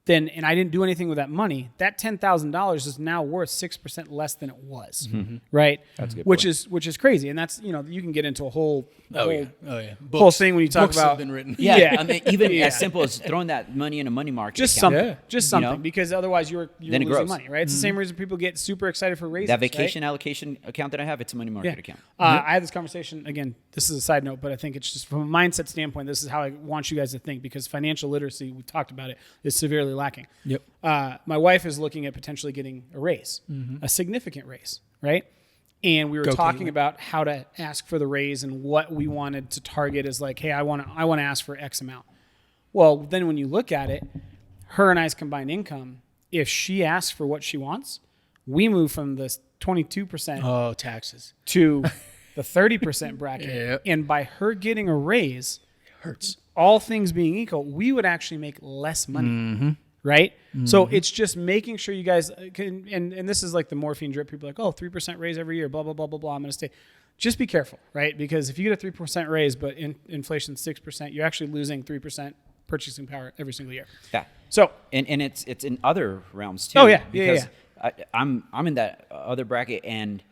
then, and I didn't do anything with that money, that $10,000 is now worth 6% less than it was, right? That's a good which point. is crazy, and that's you can get into a whole Whole whole thing when you talk Books about have been written. Yeah. I mean, even as simple as throwing that money in a money market just account. something, just something, because otherwise you're Then it losing grows. money, right? It's the same reason people get super excited for raises. That vacation allocation account that I have, it's a money market account. I had this conversation, again, this is a side note, but I think it's just from a mindset standpoint, this is how I want you guys to think, because financial literacy, we talked about it, is severely lacking. Yep. My wife is looking at potentially getting a raise, a significant raise, right? And we were talking about how to ask for the raise and what we wanted to target is like, hey, I want to ask for X amount. Well, then when you look at it, her and I's combined income, if she asks for what she wants, we move from this 22% taxes to the 30% bracket. Yep. And by her getting a raise, hurts. all things being equal, we would actually make less money. Right? So it's just making sure you guys can, and this is like the morphine drip. People are like, 3% raise every year, blah, blah, blah, blah, blah. I'm going to stay. Just be careful, right? Because if you get a 3% raise, but inflation's 6%, you're actually losing 3% purchasing power every single year. Yeah. So, and it's in other realms too. Oh, yeah. Because I'm in that other bracket, and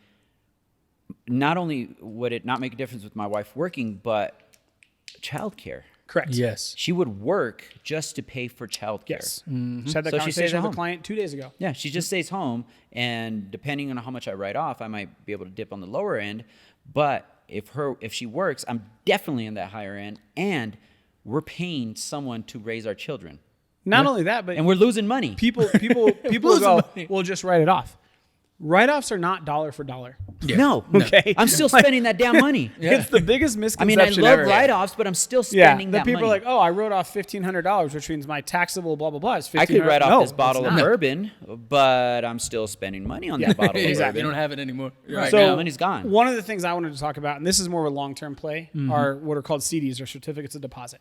not only would it not make a difference with my wife working, but childcare. correct. Yes. She would work just to pay for childcare. Yes. Just had that So she stays conversation at with a home. client 2 days ago. Yeah, she just stays home, and depending on how much I write off, I might be able to dip on the lower end. But if she works, I'm definitely in that higher end, and we're paying someone to raise our children, Not only that, but and we're losing money. people will go, well, just write it off. Write-offs are not dollar for dollar. No, Okay. I'm still spending that damn money. It's the biggest I misconception mean, I love ever. write-offs, but I'm still Yeah, spending the that people money. are like, I wrote off $1,500, which means my taxable blah blah blah is $1,500. I could write off No, this bottle it's of not. bourbon, but I'm still spending money on that bottle of Exactly. bourbon. You don't have it anymore. Right So now. money's gone. One of the things I wanted to talk about, and this is more of a long-term play, are what are called CDs, or certificates of deposit,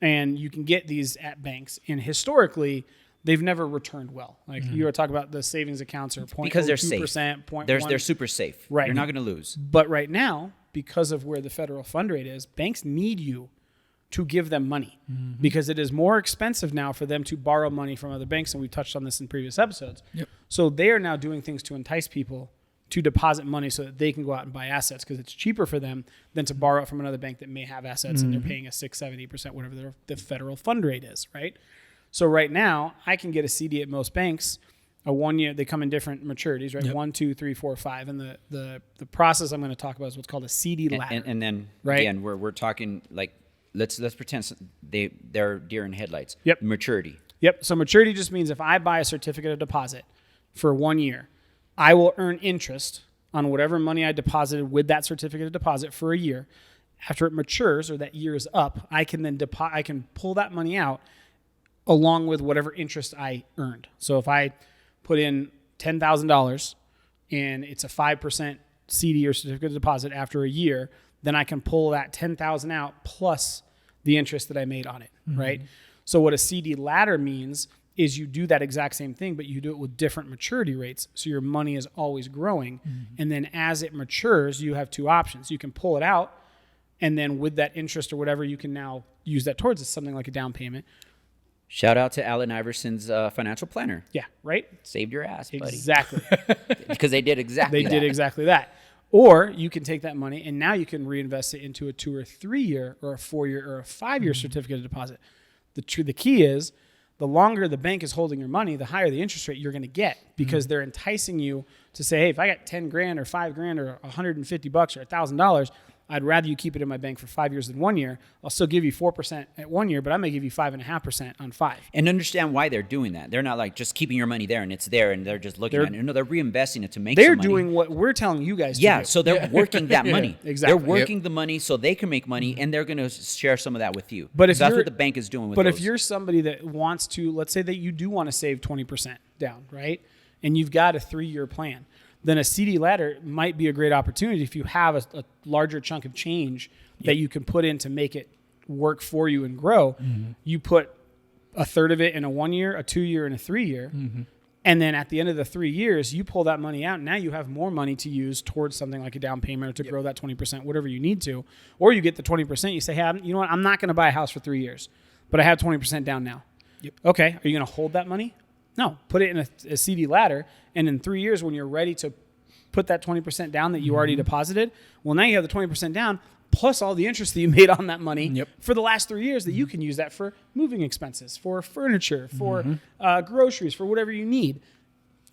and you can get these at banks. And historically, they've never returned well. Like you were talking about, the savings accounts are 0.02%, Because they're safe. 0.1%. They're super safe. Right. You're not going to lose. But right now, because of where the federal fund rate is, banks need you to give them money because it is more expensive now for them to borrow money from other banks. And we touched on this in previous episodes. Yep. So they are now doing things to entice people to deposit money so that they can go out and buy assets, because it's cheaper for them than to borrow it from another bank that may have assets and they're paying a 6-7-8%, whatever the federal fund rate is, right? So right now, I can get a CD at most banks, a 1 year. They come in different maturities, right? Yep. 1, 2, 3, 4, 5, and the process I'm going to talk about is what's called a CD ladder. And then Right. again, we're talking like let's pretend they're deer in headlights. Yep. Maturity. Yep. So maturity just means if I buy a certificate of deposit for 1 year, I will earn interest on whatever money I deposited with that certificate of deposit for a year. After it matures or that year is up, I can then I can pull that money out along with whatever interest I earned. So if I put in $10,000 and it's a 5% CD or certificate of deposit after a year, then I can pull that $10,000 out plus the interest that I made on it, right? So what a CD ladder means is you do that exact same thing, but you do it with different maturity rates. So your money is always growing. And then as it matures, you have two options. You can pull it out, and then with that interest or whatever, you can now use that towards something like a down payment. Shout out to Allen Iverson's financial planner. Yeah, right? Saved your ass, buddy. Exactly. Because they did exactly that. They did exactly that. Or you can take that money and now you can reinvest it into a 2 or 3 year or a 4 year or a 5 year certificate of deposit. The key is the longer the bank is holding your money, the higher the interest rate you're going to get because they're enticing you to say, hey, if I got 10 grand or 5 grand or $150 or $1,000, I'd rather you keep it in my bank for 5 years than 1 year. I'll still give you 4% at 1 year, but I may give you 5.5% on 5. And understand why they're doing that. They're not like just keeping your money there and it's there and they're just looking at it. No, they're reinvesting it to make some money. They're doing what we're telling you guys to do. Yeah, so they're working that money. Exactly. They're working the money so they can make money and they're going to share some of that with you. But if that's what the bank is doing with But those. if you're somebody that wants to, let's say that you do want to save 20% down, right? And you've got a 3-year plan. Then a CD ladder might be a great opportunity if you have a larger chunk of change that you can put in to make it work for you and grow. You put a third of it in a 1 year, a 2 year, and a 3 year. And then at the end of the 3 years, you pull that money out. Now you have more money to use towards something like a down payment or to grow that 20%, whatever you need to. Or you get the 20%. You say, hey, you know what? I'm not going to buy a house for 3 years, but I have 20% down now. Okay. Are you going to hold that money? No. Put it in a CD ladder. And in 3 years, when you're ready to put that 20% down that you already deposited, well, now you have the 20% down plus all the interest that you made on that money for the last 3 years that you can use that for moving expenses, for furniture, for groceries, for whatever you need.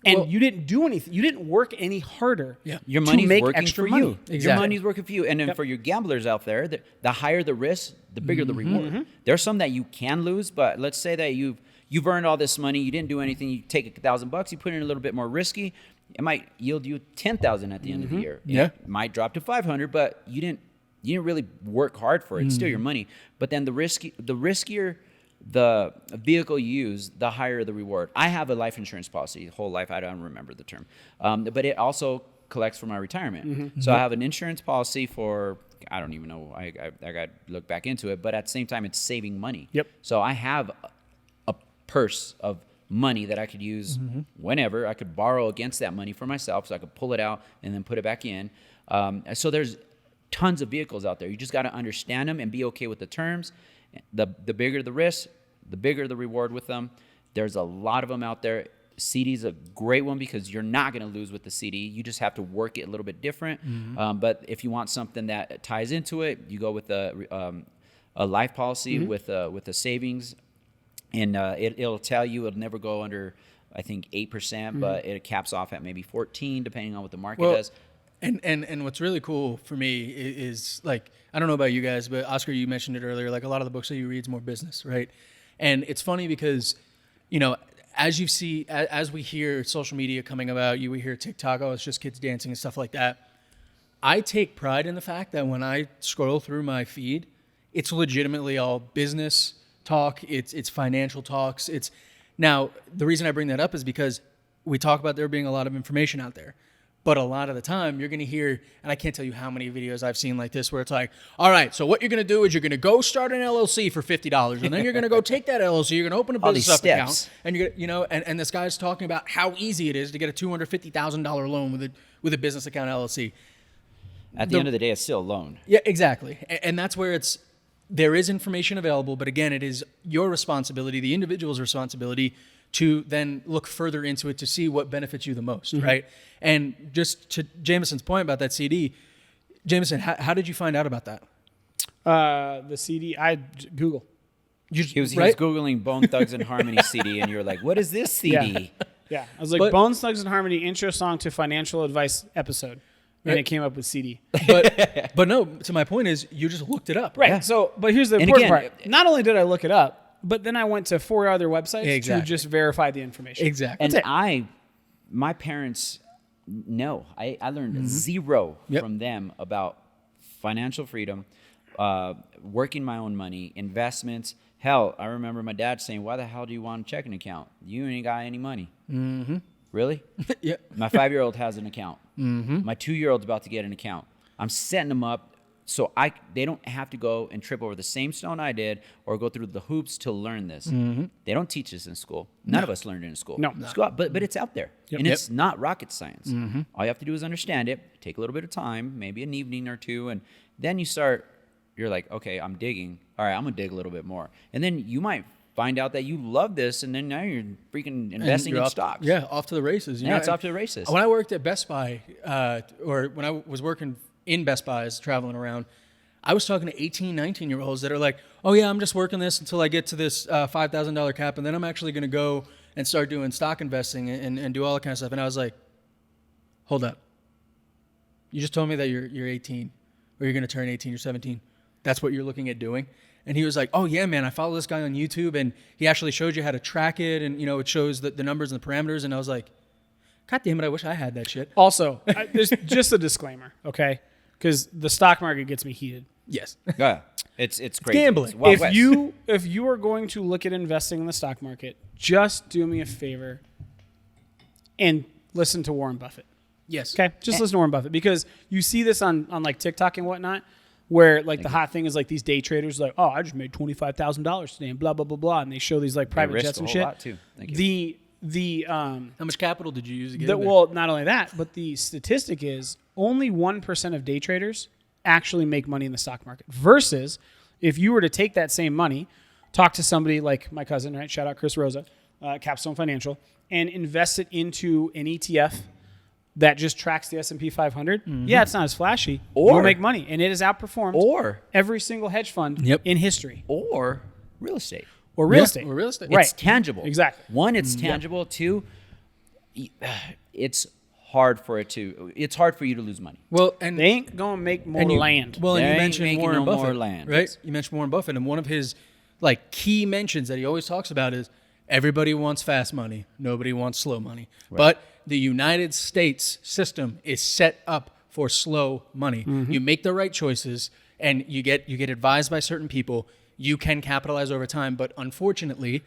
And you didn't do anything. You didn't work any harder. Your money's make working extra for money. you. Exactly. Your money's working for you. And then for your gamblers out there, the higher the risk, the bigger the reward. There's some that you can lose, but let's say that you've earned all this money, you didn't do anything, you take $1,000, you put in a little bit more risky, it might yield you $10,000 at the end of the year. It might drop to $500, but you didn't really work hard for it. It's still your money. But then the riskier the vehicle you use, the higher the reward. I have a life insurance policy, whole life. I don't remember the term, but it also collects for my retirement. So I have an insurance policy for, I don't even know. I got to look back into it. But at the same time, it's saving money. So I have a purse of money that I could use whenever. I could borrow against that money for myself, so I could pull it out and then put it back in. So there's tons of vehicles out there. You just got to understand them and be okay with the terms. The bigger the risk, the bigger the reward with them. There's a lot of them out there. CD's a great one because you're not going to lose with the CD. You just have to work it a little bit different. But if you want something that ties into it, you go with a life policy with the savings. And it'll tell you it'll never go under, I think, 8%, but it caps off at maybe 14, depending on what the market does. And what's really cool for me is like, I don't know about you guys, but Oscar, you mentioned it earlier, like a lot of the books that you read is more business, right? And it's funny because, as you see, as we hear social media coming about, we hear TikTok, oh, it's just kids dancing and stuff like that. I take pride in the fact that when I scroll through my feed, it's legitimately all business talk. It's financial talks. Now, the reason I bring that up is because we talk about there being a lot of information out there. But a lot of the time, you're going to hear, and I can't tell you how many videos I've seen like this where it's like, all right, so what you're going to do is you're going to go start an LLC for $50, and then you're going to go take that LLC, you're going to open a business account, and you're going to, and this guy's talking about how easy it is to get a $250,000 loan with a business account LLC. At the end of the day, it's still a loan. Yeah, exactly, and that's where there is information available, but again, it is your responsibility, the individual's responsibility, to then look further into it to see what benefits you the most, right? And just to Jameson's point about that CD, Jameson, how did you find out about that? The CD, Google. He was Googling Bone Thugs and Harmony CD, and you were like, what is this CD? Yeah. I was like, Bone Thugs and Harmony intro song to financial advice episode. and it came up with CD. But no, to my point is you just looked it up. Right. Yeah. So, but here's the important part. Not only did I look it up, but then I went to 4 other websites to just verify the information. Exactly. And my parents, no, I learned zero from them about financial freedom, working my own money, investments. Hell, I remember my dad saying, "Why the hell do you want a checking account? You ain't got any money." Mm-hmm. Really? Yeah. My 5-year-old has an account. Mm-hmm. My 2-year-old's about to get an account. I'm setting them up so they don't have to go and trip over the same stone I did or go through the hoops to learn this. Mm-hmm. They don't teach this in school. None of us learned it in school. No. But it's out there. Yep. And it's not rocket science. Mm-hmm. All you have to do is understand it, take a little bit of time, maybe an evening or two, and then you're like, okay, I'm digging. All right, I'm going to dig a little bit more. And then you might find out that you love this, and then now you're freaking investing in stocks. Yeah, off to the races. It's off to the races. When I worked at Best Buy, or when I was working in Best Buys, traveling around, I was talking to 18, 19-year-olds that are like, oh, yeah, I'm just working this until I get to this $5,000 cap, and then I'm actually going to go and start doing stock investing and do all that kind of stuff. And I was like, hold up. You just told me that you're 18, or you're going to turn 18, you're 17. That's what you're looking at doing? And he was like, oh, yeah, man, I follow this guy on YouTube, and he actually showed you how to track it, and, it shows the numbers and the parameters. And I was like, God damn it, I wish I had that shit. Also, there's just a disclaimer, okay? Because the stock market gets me heated. Yes. Yeah, it's crazy. Gambling. It's Wild West. If you are going to look at investing in the stock market, just do me a favor and listen to Warren Buffett. Yes. Okay? Just listen to Warren Buffett, because you see this on like TikTok and whatnot, where like the hot thing is like these day traders like, oh, I just made $25,000 today and blah, blah, blah, blah. And they show these like private jets and shit. Lot too. Thank you. How much capital did you use to get in there? Well, not only that, but the statistic is only 1% of day traders actually make money in the stock market. Versus if you were to take that same money, talk to somebody like my cousin, right? Shout out Chris Rosa, Capstone Financial, and invest it into an ETF that just tracks the S&P 500. Mm-hmm. Yeah, it's not as flashy. You'll make money, and it has outperformed every single hedge fund in history. Or real estate. Or real estate. Or real estate. Right. It's tangible. Exactly. One, it's tangible. Two, it's hard for you to lose money. Well, and they ain't gonna make more land. Well, and They you ain't mentioned making Warren no Buffett, more land. right? You mentioned Warren Buffett, and one of his like key mentions that he always talks about is everybody wants fast money, nobody wants slow money. Right. But the United States system is set up for slow money. Mm-hmm. You make the right choices, and you get advised by certain people. You can capitalize over time, but unfortunately,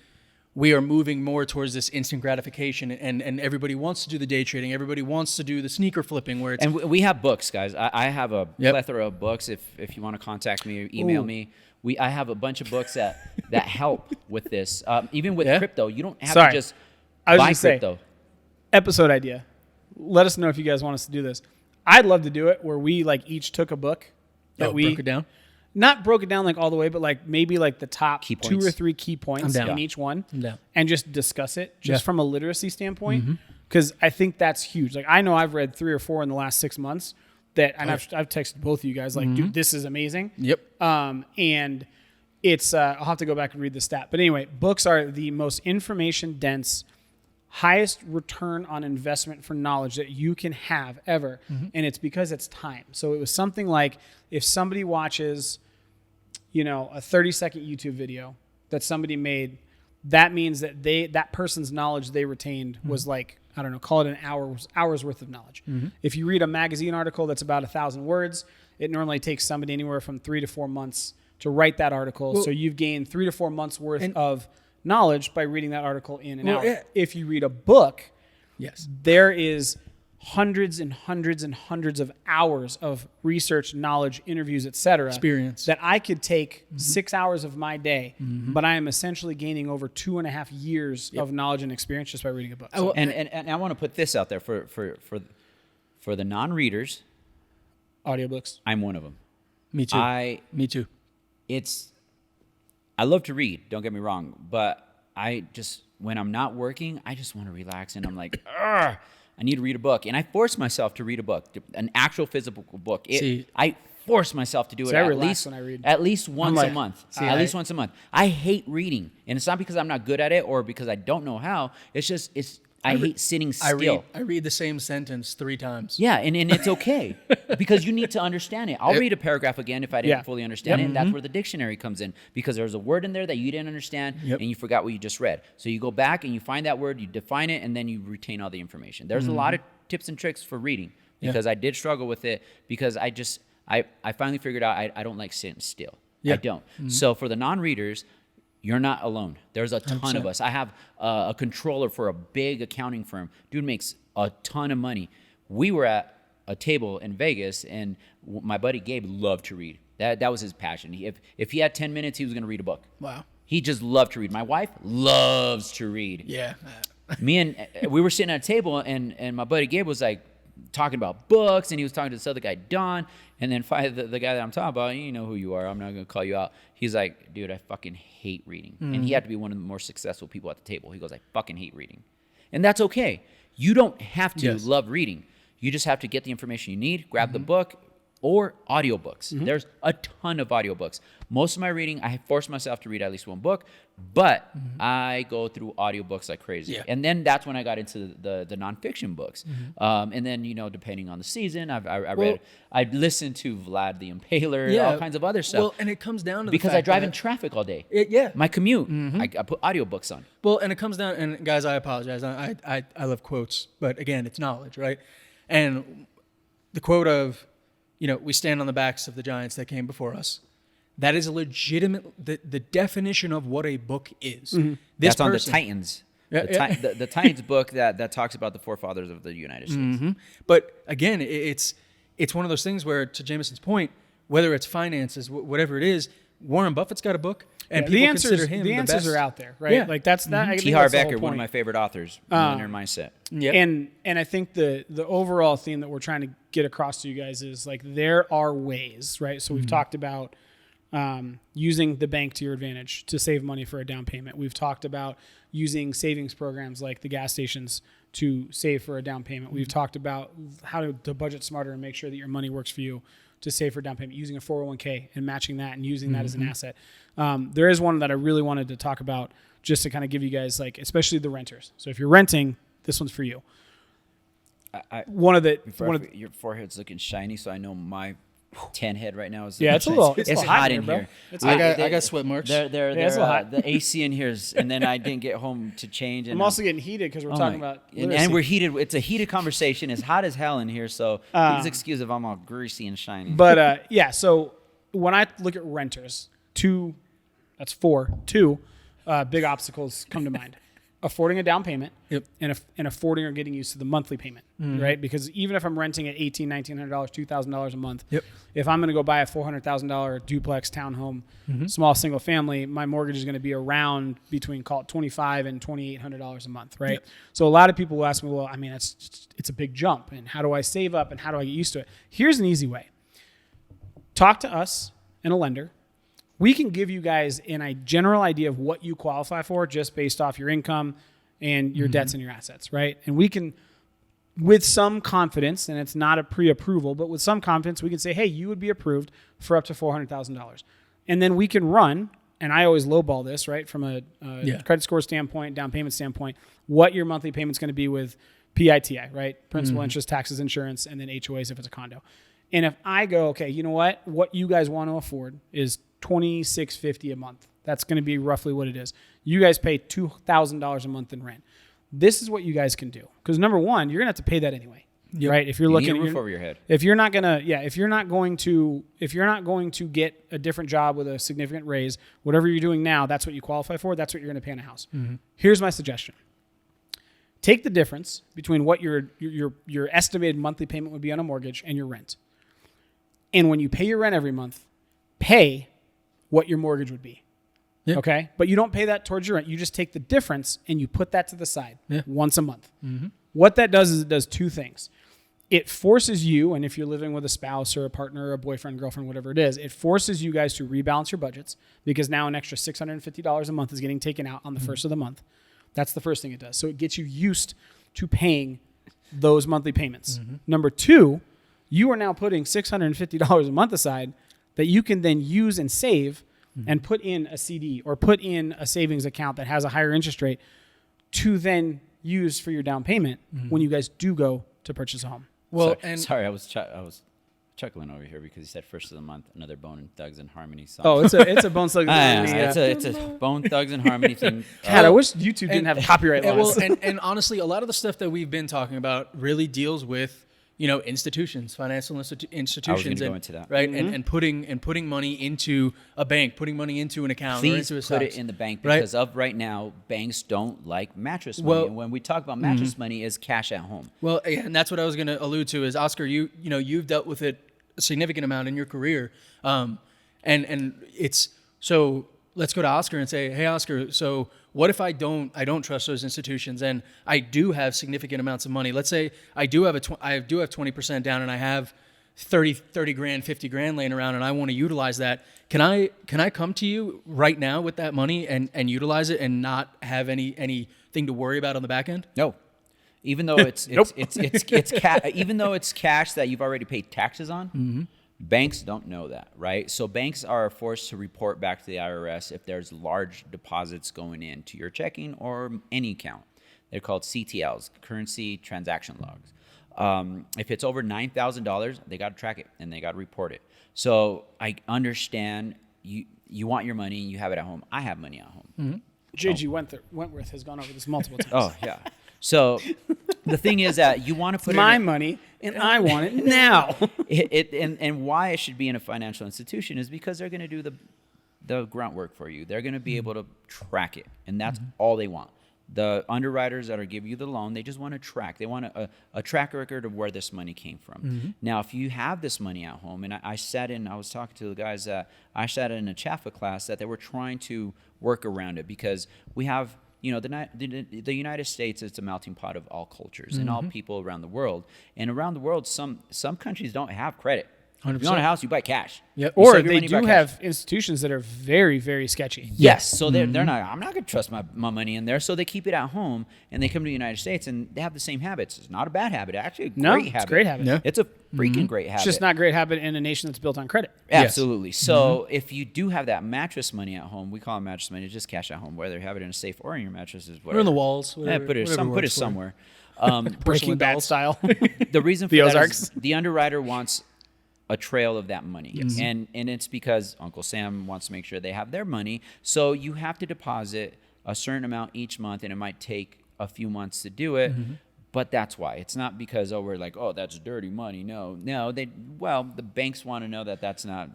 we are moving more towards this instant gratification, and everybody wants to do the day trading. Everybody wants to do the sneaker flipping, where it's... And we have books, guys. I have a plethora of books. If you want to contact me or email me, I have a bunch of books that help with this. Even with crypto, you don't have to just buy crypto. Episode idea. Let us know if you guys want us to do this. I'd love to do it where we like each took a book that we broke it down. Not broke it down like all the way, but like maybe like the top 2 or 3 key points in each one, and just discuss it just from a literacy standpoint. Because I think that's huge. Like I know I've read 3 or 4 in the last 6 months that, and I've texted both of you guys like, dude, this is amazing. Yep. And it's I'll have to go back and read the stat, but anyway, books are the most information dense, highest return on investment for knowledge that you can have ever. And it's because it's time. So it was something like if somebody watches, a 30-second YouTube video that somebody made, that means that that person's knowledge they retained was like, I don't know, call it an hour's worth of knowledge. If you read a magazine article that's about 1,000 words, it normally takes somebody anywhere from 3 to 4 months to write that article. Well, so you've gained 3 to 4 months worth of knowledge by reading that article in an hour. Yeah. If you read a book, there is hundreds and hundreds and hundreds of hours of research, knowledge, interviews, etc. Experience that I could take 6 hours of my day, but I am essentially gaining over 2.5 years of knowledge and experience just by reading a book. So, and I want to put this out there for the non-readers. Audiobooks. I'm one of them. Me too. Me too. I love to read, don't get me wrong, but when I'm not working, I just want to relax, and I'm like, I need to read a book. And I force myself to read a book, an actual physical book. I force myself to do it at least once a month. At least once a month. I hate reading, and it's not because I'm not good at it or because I don't know how. It's just, I hate sitting still. I read the same sentence 3 times. Yeah, and it's okay because you need to understand it. I'll read a paragraph again if I didn't fully understand it, and that's where the dictionary comes in because there's a word in there that you didn't understand and you forgot what you just read. So you go back and you find that word, you define it, and then you retain all the information. There's a lot of tips and tricks for reading because I did struggle with it because I finally figured out I don't like sitting still. I don't. So for the non-readers, you're not alone. There's a ton 100%. Of us. I have a controller for a big accounting firm. Dude makes a ton of money. We were at a table in Vegas, and my buddy Gabe loved to read. That was his passion. If he had 10 minutes, he was going to read a book. Wow. He just loved to read. My wife loves to read. Yeah. We were sitting at a table, and my buddy Gabe was like talking about books, and he was talking to this other guy, Don, and then finally the guy that I'm talking about, you know who you are, I'm not going to call you out. He's like, dude, I fucking hate reading. And he had to be one of the more successful people at the table. He goes, I fucking hate reading. And that's okay. You don't have to love reading. You just have to get the information you need, grab the book, or audiobooks. There's a ton of audiobooks. Most of my reading, I force myself to read at least one book, but I go through audiobooks like crazy. Yeah. And then that's when I got into the nonfiction books. And then, depending on the season, I listened to Vlad the Impaler, all kinds of other stuff. Well, and it comes down to because I drive in traffic all day. My commute, I put audiobooks on. Well, and it comes down, and guys, I apologize. I love quotes, but again, it's knowledge, right? And the quote of, we stand on the backs of the giants that came before us. That is a legitimate, the definition of what a book is. That's on the Titans. The Titans book that talks about the forefathers of the United States. But again, it's one of those things where, to Jameson's point, whether it's finances, whatever it is, Warren Buffett's got a book, and people consider him the answers best. are out there, right? Yeah. Like that's that. T. Harv Eker, one of my favorite authors, Millionaire Mindset. Yeah. And I think the overall theme that we're trying to get across to you guys is like there are ways, right? So we've talked about using the bank to your advantage to save money for a down payment. We've talked about using savings programs like the gas stations to save for a down payment. We've talked about how to budget smarter and make sure that your money works for you to save for down payment, using a 401k and matching that and using that as an asset. There is one that I really wanted to talk about just to kind of give you guys, like, especially the renters. So if you're renting, this one's for you. Your forehead's looking shiny, so I know my tan head right now is. Yeah, it's hot in here. I got sweat marks. The AC in here is, and then I didn't get home to change. And I'm also getting heated because we're talking about and we're heated. It's a heated conversation. It's hot as hell in here, so please excuse if I'm all greasy and shiny. But so when I look at renters, two big obstacles come to mind. Affording a down payment and affording or getting used to the monthly payment, right? Because even if I'm renting at $1,800, $1,900, $2,000 a month, if I'm going to go buy a $400,000 duplex townhome, small single family, my mortgage is going to be around between, call it $2,500 and $2,800 a month, right? So a lot of people will ask me, well, I mean, it's a big jump, and how do I save up and how do I get used to it? Here's an easy way. Talk to us and a lender. We can give you guys a general idea of what you qualify for just based off your income and your debts and your assets, right? And we can, with some confidence, and it's not a pre-approval, but with some confidence, we can say, hey, you would be approved for up to $400,000. And then we can run, and I always lowball this, right, from a credit score standpoint, down payment standpoint, what your monthly payment's going to be with PITI, right? Principal, interest, taxes, insurance, and then HOAs if it's a condo. And if I go, okay, you know what you guys want to afford is $2,650 a month. That's going to be roughly what it is. You guys pay $2,000 a month in rent. This is what you guys can do. Because number one, you're going to have to pay that anyway, right? If you're looking need a roof over your head. If you're not going to get a different job with a significant raise, whatever you're doing now, that's what you qualify for. That's what you're going to pay on a house. Here's my suggestion. Take the difference between what your estimated monthly payment would be on a mortgage and your rent. And when you pay your rent every month, pay what your mortgage would be. Okay? But you don't pay that towards your rent. You just take the difference and you put that to the side once a month. What that does is it does two things. It forces you, and if you're living with a spouse or a partner or a boyfriend, girlfriend, whatever it is, it forces you guys to rebalance your budgets because now an extra $650 a month is getting taken out on the first of the month. That's the first thing it does. So it gets you used to paying those monthly payments. Number two, you are now putting $650 a month aside that you can then use and save and put in a CD or put in a savings account that has a higher interest rate to then use for your down payment when you guys do go to purchase a home. Well, sorry, I was chuckling over here because he said first of the month, another Bone Thugs and Harmony song. Oh, it's a Bone Thugs and Harmony. It's a Bone Thugs and Harmony thing. God, I wish YouTube didn't have copyright laws. And honestly, a lot of the stuff that we've been talking about really deals with, institutions, financial institutions. I was going to go into that. Right? And putting money into a bank, putting money into an account. Please or into a put it stocks. in the bank because right now, banks don't like mattress money. And when we talk about mattress money, is cash at home. Well, and that's what I was going to allude to is, Oscar, you've dealt with it a significant amount in your career. And it's, so let's go to Oscar and say, hey, Oscar, so what if I don't trust those institutions and I do have significant amounts of money? Let's say I do have 20% down and I have 30 grand, 50 grand laying around and I want to utilize that. Can I come to you right now with that money and utilize it and not have anything to worry about on the back end? No. Even though it's even though it's cash that you've already paid taxes on, banks don't know that, right? So banks are forced to report back to the IRS if there's large deposits going into your checking or any account. They're called CTLs, currency transaction logs. If it's over $9,000, they got to track it and they got to report it. So I understand you want your money and you have it at home. I have money at home. JG Wentworth has gone over this multiple times. Oh yeah. So the thing is that you want to put my money and I want it now. And why it should be in a financial institution is because they're going to do the grunt work for you. They're going to be able to track it, and that's all they want. The underwriters that are giving you the loan, they just want to track. They want a track record of where this money came from. Now, if you have this money at home, and I was talking to the guys that I sat in a CHAFA class that they were trying to work around it because we have, the United States is a melting pot of all cultures and all people around the world. And around the world, some countries don't have credit. 100%. If you own a house, you buy cash. Yep. Or they do have institutions that are very, very sketchy. Yes. So they're not, I'm not going to trust my money in there. So they keep it at home and they come to the United States and they have the same habits. It's not a bad habit. Actually, a great habit. It's a great habit. Yeah. It's a freaking great habit. It's just not a great habit in a nation that's built on credit. Absolutely. Yes. So if you do have that mattress money at home, we call it mattress money, just cash at home, whether you have it in a safe or in your mattresses, whatever. Or in the walls. Whatever, put it somewhere. Breaking Bad style. The reason for the that Ozarks. is the underwriter wants a trail of that money. Yes. And it's because Uncle Sam wants to make sure they have their money. So you have to deposit a certain amount each month, and it might take a few months to do it. But that's why. It's not because, we're like, that's dirty money. No, the banks want to know that that's not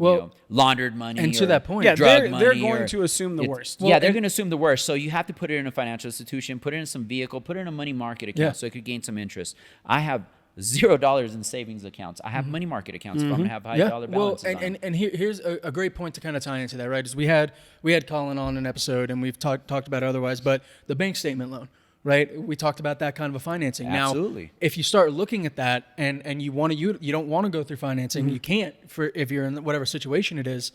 laundered money. And to that point, they're going to assume the worst. They're going to assume the worst. So you have to put it in a financial institution, put it in some vehicle, put it in a money market account so it could gain some interest. I have $0 in savings accounts. I have money market accounts if I'm going to have high dollar balances. And here's a great point to kind of tie into that, right? Is we had Colin on an episode and we've talked about it otherwise, but the bank statement loan. Right, we talked about that kind of a financing. Absolutely. Now, if you start looking at that and you don't want to go through financing, you can't if you're in whatever situation it is.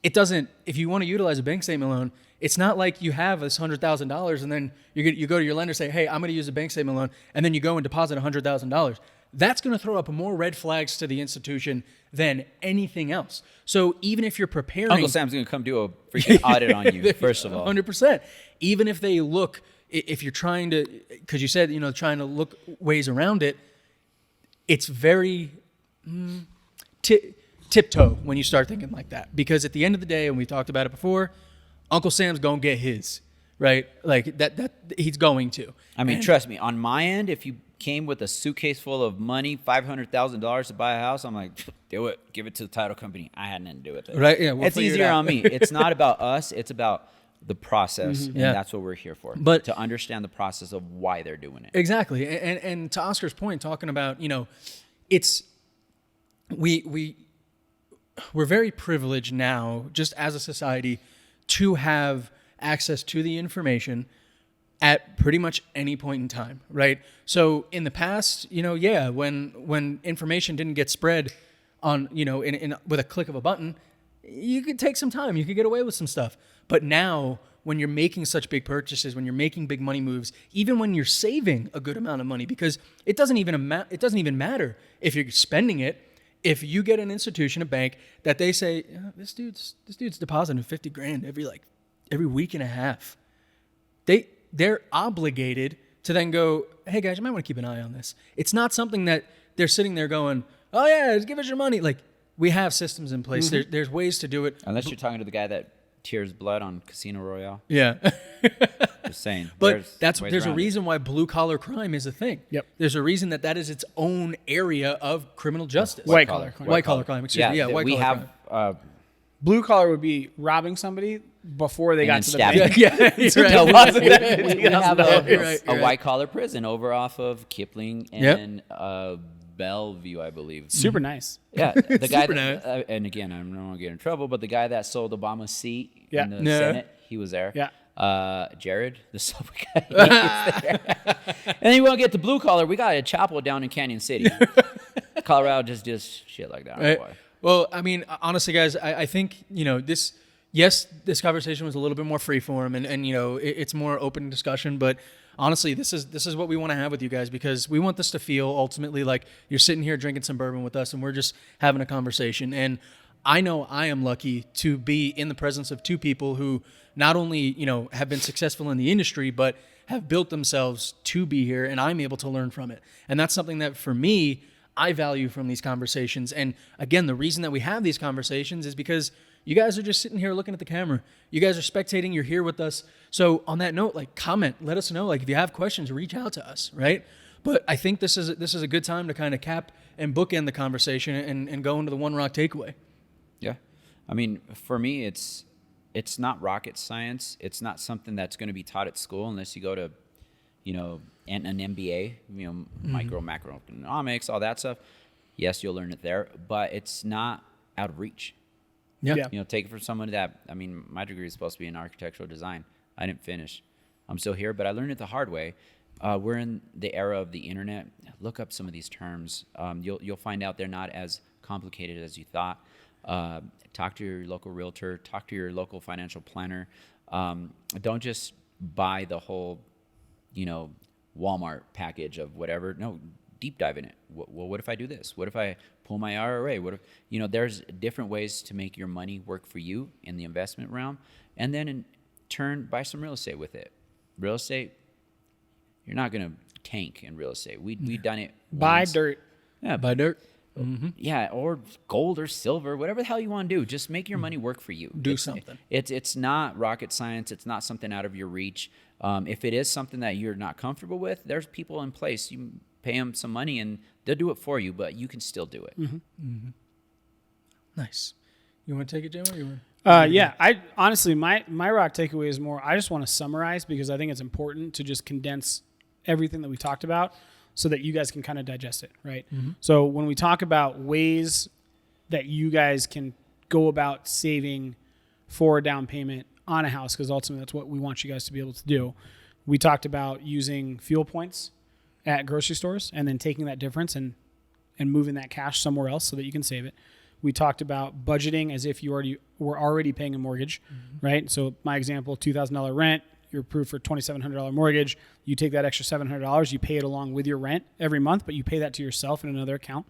It doesn't. If you want to utilize a bank statement loan, it's not like you have this $100,000 and then you go to your lender and say, hey, I'm going to use a bank statement loan, and then you go and deposit $100,000. That's going to throw up more red flags to the institution than anything else. So even if you're preparing, Uncle Sam's going to come do a freaking audit on you. First of all, 100%. Even if they look. If you're trying to, because you said, trying to look ways around it, it's very tiptoe when you start thinking like that. Because at the end of the day, and we talked about it before, Uncle Sam's going to get his, right? Like that he's going to. I mean, trust me, on my end, if you came with a suitcase full of money, $500,000 to buy a house, I'm like, do it. Give it to the title company. I had nothing to do with it. Right, yeah. It's easier on me. It's not about us. It's about the process, and that's what we're here for. But to understand the process of why they're doing it. Exactly, and to Oscar's point, talking about it's we're very privileged now, just as a society, to have access to the information at pretty much any point in time, right? So in the past, when information didn't get spread on, in with a click of a button, you could take some time, you could get away with some stuff. But now, when you're making such big purchases, when you're making big money moves, even when you're saving a good amount of money, because it doesn't even matter if you're spending it. If you get an institution, a bank, that they say this dude's depositing $50,000 every week and a half, they're obligated to then go, hey guys, you might want to keep an eye on this. It's not something that they're sitting there going, oh yeah, just give us your money. Like, we have systems in place. There's ways to do it. Unless you're talking to the guy that tears blood on Casino Royale. Yeah. Just saying. But there's a reason why blue collar crime is a thing. Yep. There's a reason that is its own area of criminal justice. White collar crime. White collar crime. Excuse me. Yeah. White collar crime. Blue collar would be robbing somebody before they got to the stabbing. bank. Yeah. We have a white collar prison over off of Kipling and Bellevue, I believe. Super nice. Yeah, the guy. Nice. And again, I don't want to get in trouble, but the guy that sold Obama's seat in the Yeah. Senate, he was there. Yeah. Jared, the subway guy, he was there. And then you want to get to blue collar. We got a chapel down in Canyon City. Colorado just does shit like that. Right. Well, I mean, honestly, guys, I think, this conversation was a little bit more freeform and it's more open discussion, but honestly, this is what we want to have with you guys, because we want this to feel ultimately like you're sitting here drinking some bourbon with us and we're just having a conversation. And I know I am lucky to be in the presence of two people who not only, have been successful in the industry, but have built themselves to be here, and I'm able to learn from it. And that's something that for me, I value from these conversations. And again, the reason that we have these conversations is because you guys are just sitting here looking at the camera. You guys are spectating. You're here with us. So on that note, comment, let us know. If you have questions, reach out to us, right? But I think this is a good time to kind of cap and bookend the conversation and go into the One Rock takeaway. Yeah. I mean, for me, it's not rocket science. It's not something that's going to be taught at school unless you go to, an MBA, micro, macroeconomics, all that stuff. Yes, you'll learn it there, but it's not out of reach. Yeah. Take it from someone that, my degree is supposed to be in architectural design. I didn't finish. I'm still here, but I learned it the hard way. We're in the era of the internet. Look up some of these terms. You'll find out they're not as complicated as you thought. Talk to your local realtor. Talk to your local financial planner. Don't just buy the whole, Walmart package of whatever. No, deep dive in it. Well, what if I do this? What if I pull my IRA? What if, there's different ways to make your money work for you in the investment realm. And then in turn, buy some real estate with it. Real estate, you're not going to tank in real estate. We've done it Buy once. dirt. Yeah, Buy dirt. Yeah, or gold or silver, whatever the hell you want to do. Just make your money work for you. Do something. It's not rocket science. It's not something out of your reach. If it is something that you're not comfortable with, there's people in place. You pay them some money and they'll do it for you, but you can still do it. Nice. You want to take it, Jim? Or you want? Yeah. I honestly, my rock takeaway is more. I just want to summarize because I think it's important to just condense everything that we talked about, so that you guys can kind of digest it, right? So when we talk about ways that you guys can go about saving for a down payment on a house, because ultimately that's what we want you guys to be able to do, we talked about using fuel points at grocery stores and then taking that difference and moving that cash somewhere else so that you can save it. We talked about budgeting as if you were already paying a mortgage, right? So my example, $2,000 rent, you're approved for $2,700 mortgage. You take that extra $700, you pay it along with your rent every month, but you pay that to yourself in another account.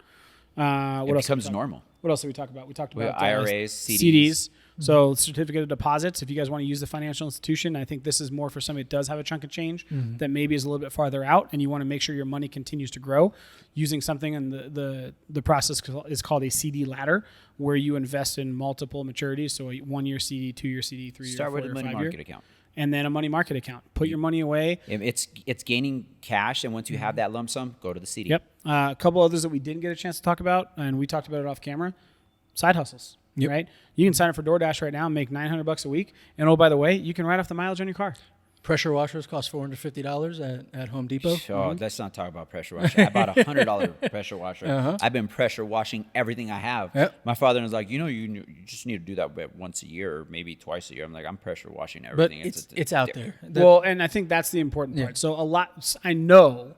It becomes normal. What else did we talk about? We talked about IRAs, CDs. So certificate of deposits. If you guys want to use the financial institution, I think this is more for somebody that does have a chunk of change that maybe is a little bit farther out, and you want to make sure your money continues to grow. Using something, and the process is called a CD ladder, where you invest in multiple maturities. So a 1-year CD, 2-year CD, 3-year, Start with a 4-year, money 5-year. market account. And then a money market account. Put your money away. It's gaining cash, and once you have that lump sum, go to the CD. Yep. A couple others that we didn't get a chance to talk about, and we talked about it off camera. Side hustles, right? You can sign up for DoorDash right now and make $900 a week. And oh, by the way, you can write off the mileage on your car. Pressure washers cost $450 at Home Depot. Oh, let's not talk about pressure washer. I bought a $100 pressure washer. I've been pressure washing everything I have. Yep. My father was like, you just need to do that once a year or maybe twice a year. I'm like, I'm pressure washing everything. But it's out there. Well, and I think that's the important part. So I know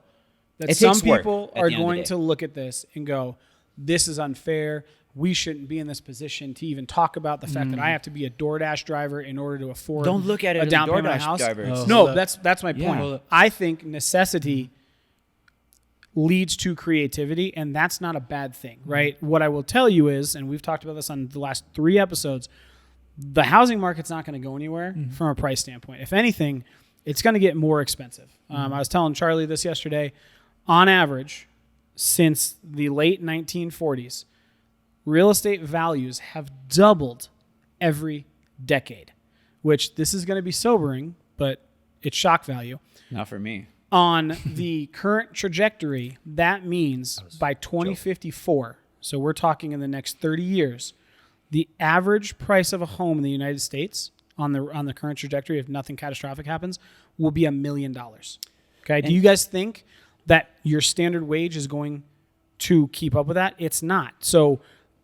that some people are going to look at this and go, this is unfair. We shouldn't be in this position to even talk about the fact that I have to be a DoorDash driver in order to afford. Don't look at it a as down a payment on a DoorDash house. driver. No, that's my point. Well, I think necessity leads to creativity, and that's not a bad thing, right? What I will tell you is, and we've talked about this on the last 3 episodes, the housing market's not going to go anywhere from a price standpoint. If anything, it's going to get more expensive. I was telling Charlie this yesterday. On average, since the late 1940s, real estate values have doubled every decade, which this is going to be sobering, but it's shock value. Not for me. On the current trajectory, that means by 2054, so we're talking in the next 30 years, the average price of a home in the United States on the current trajectory, if nothing catastrophic happens, will be $1 million. Okay. Do you guys think that your standard wage is going to keep up with that? It's not. So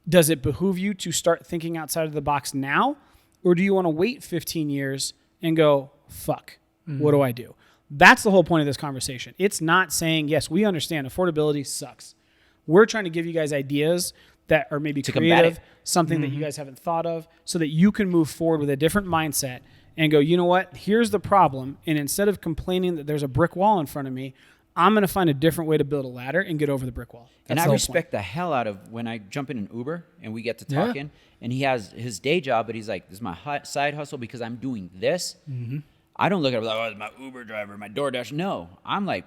does it behoove you to start thinking outside of the box now? Or do you want to wait 15 years and go, fuck, what do I do? That's the whole point of this conversation. It's not saying, yes, we understand affordability sucks. We're trying to give you guys ideas that are maybe creative, something that you guys haven't thought of, so that you can move forward with a different mindset and go, you know what, here's the problem. And instead of complaining that there's a brick wall in front of me, I'm going to find a different way to build a ladder and get over the brick wall. And I respect the hell out of when I jump in an Uber and we get to talking, and he has his day job, but he's like, this is my side hustle because I'm doing this. I don't look at it like, oh, it's my Uber driver, my DoorDash. No, I'm like,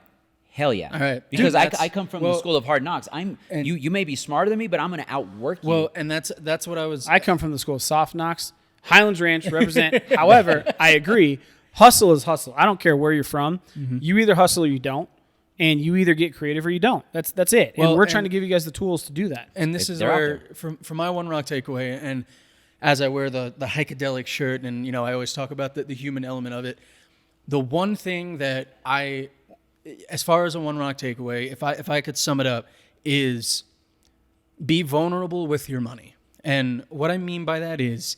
hell yeah. All right. Because I come from the school of hard knocks. You may be smarter than me, but I'm going to outwork you. Well, and that's what I come from the school of soft knocks. Highlands Ranch represent. However, I agree. Hustle is hustle. I don't care where you're from. You either hustle or you don't. And you either get creative or you don't. That's it. Well, and we're trying to give you guys the tools to do that. And this is where, from my One Rock takeaway, and as I wear the hikadelic shirt, and I always talk about the human element of it. The one thing that as far as a One Rock takeaway, if I could sum it up, is be vulnerable with your money. And what I mean by that is,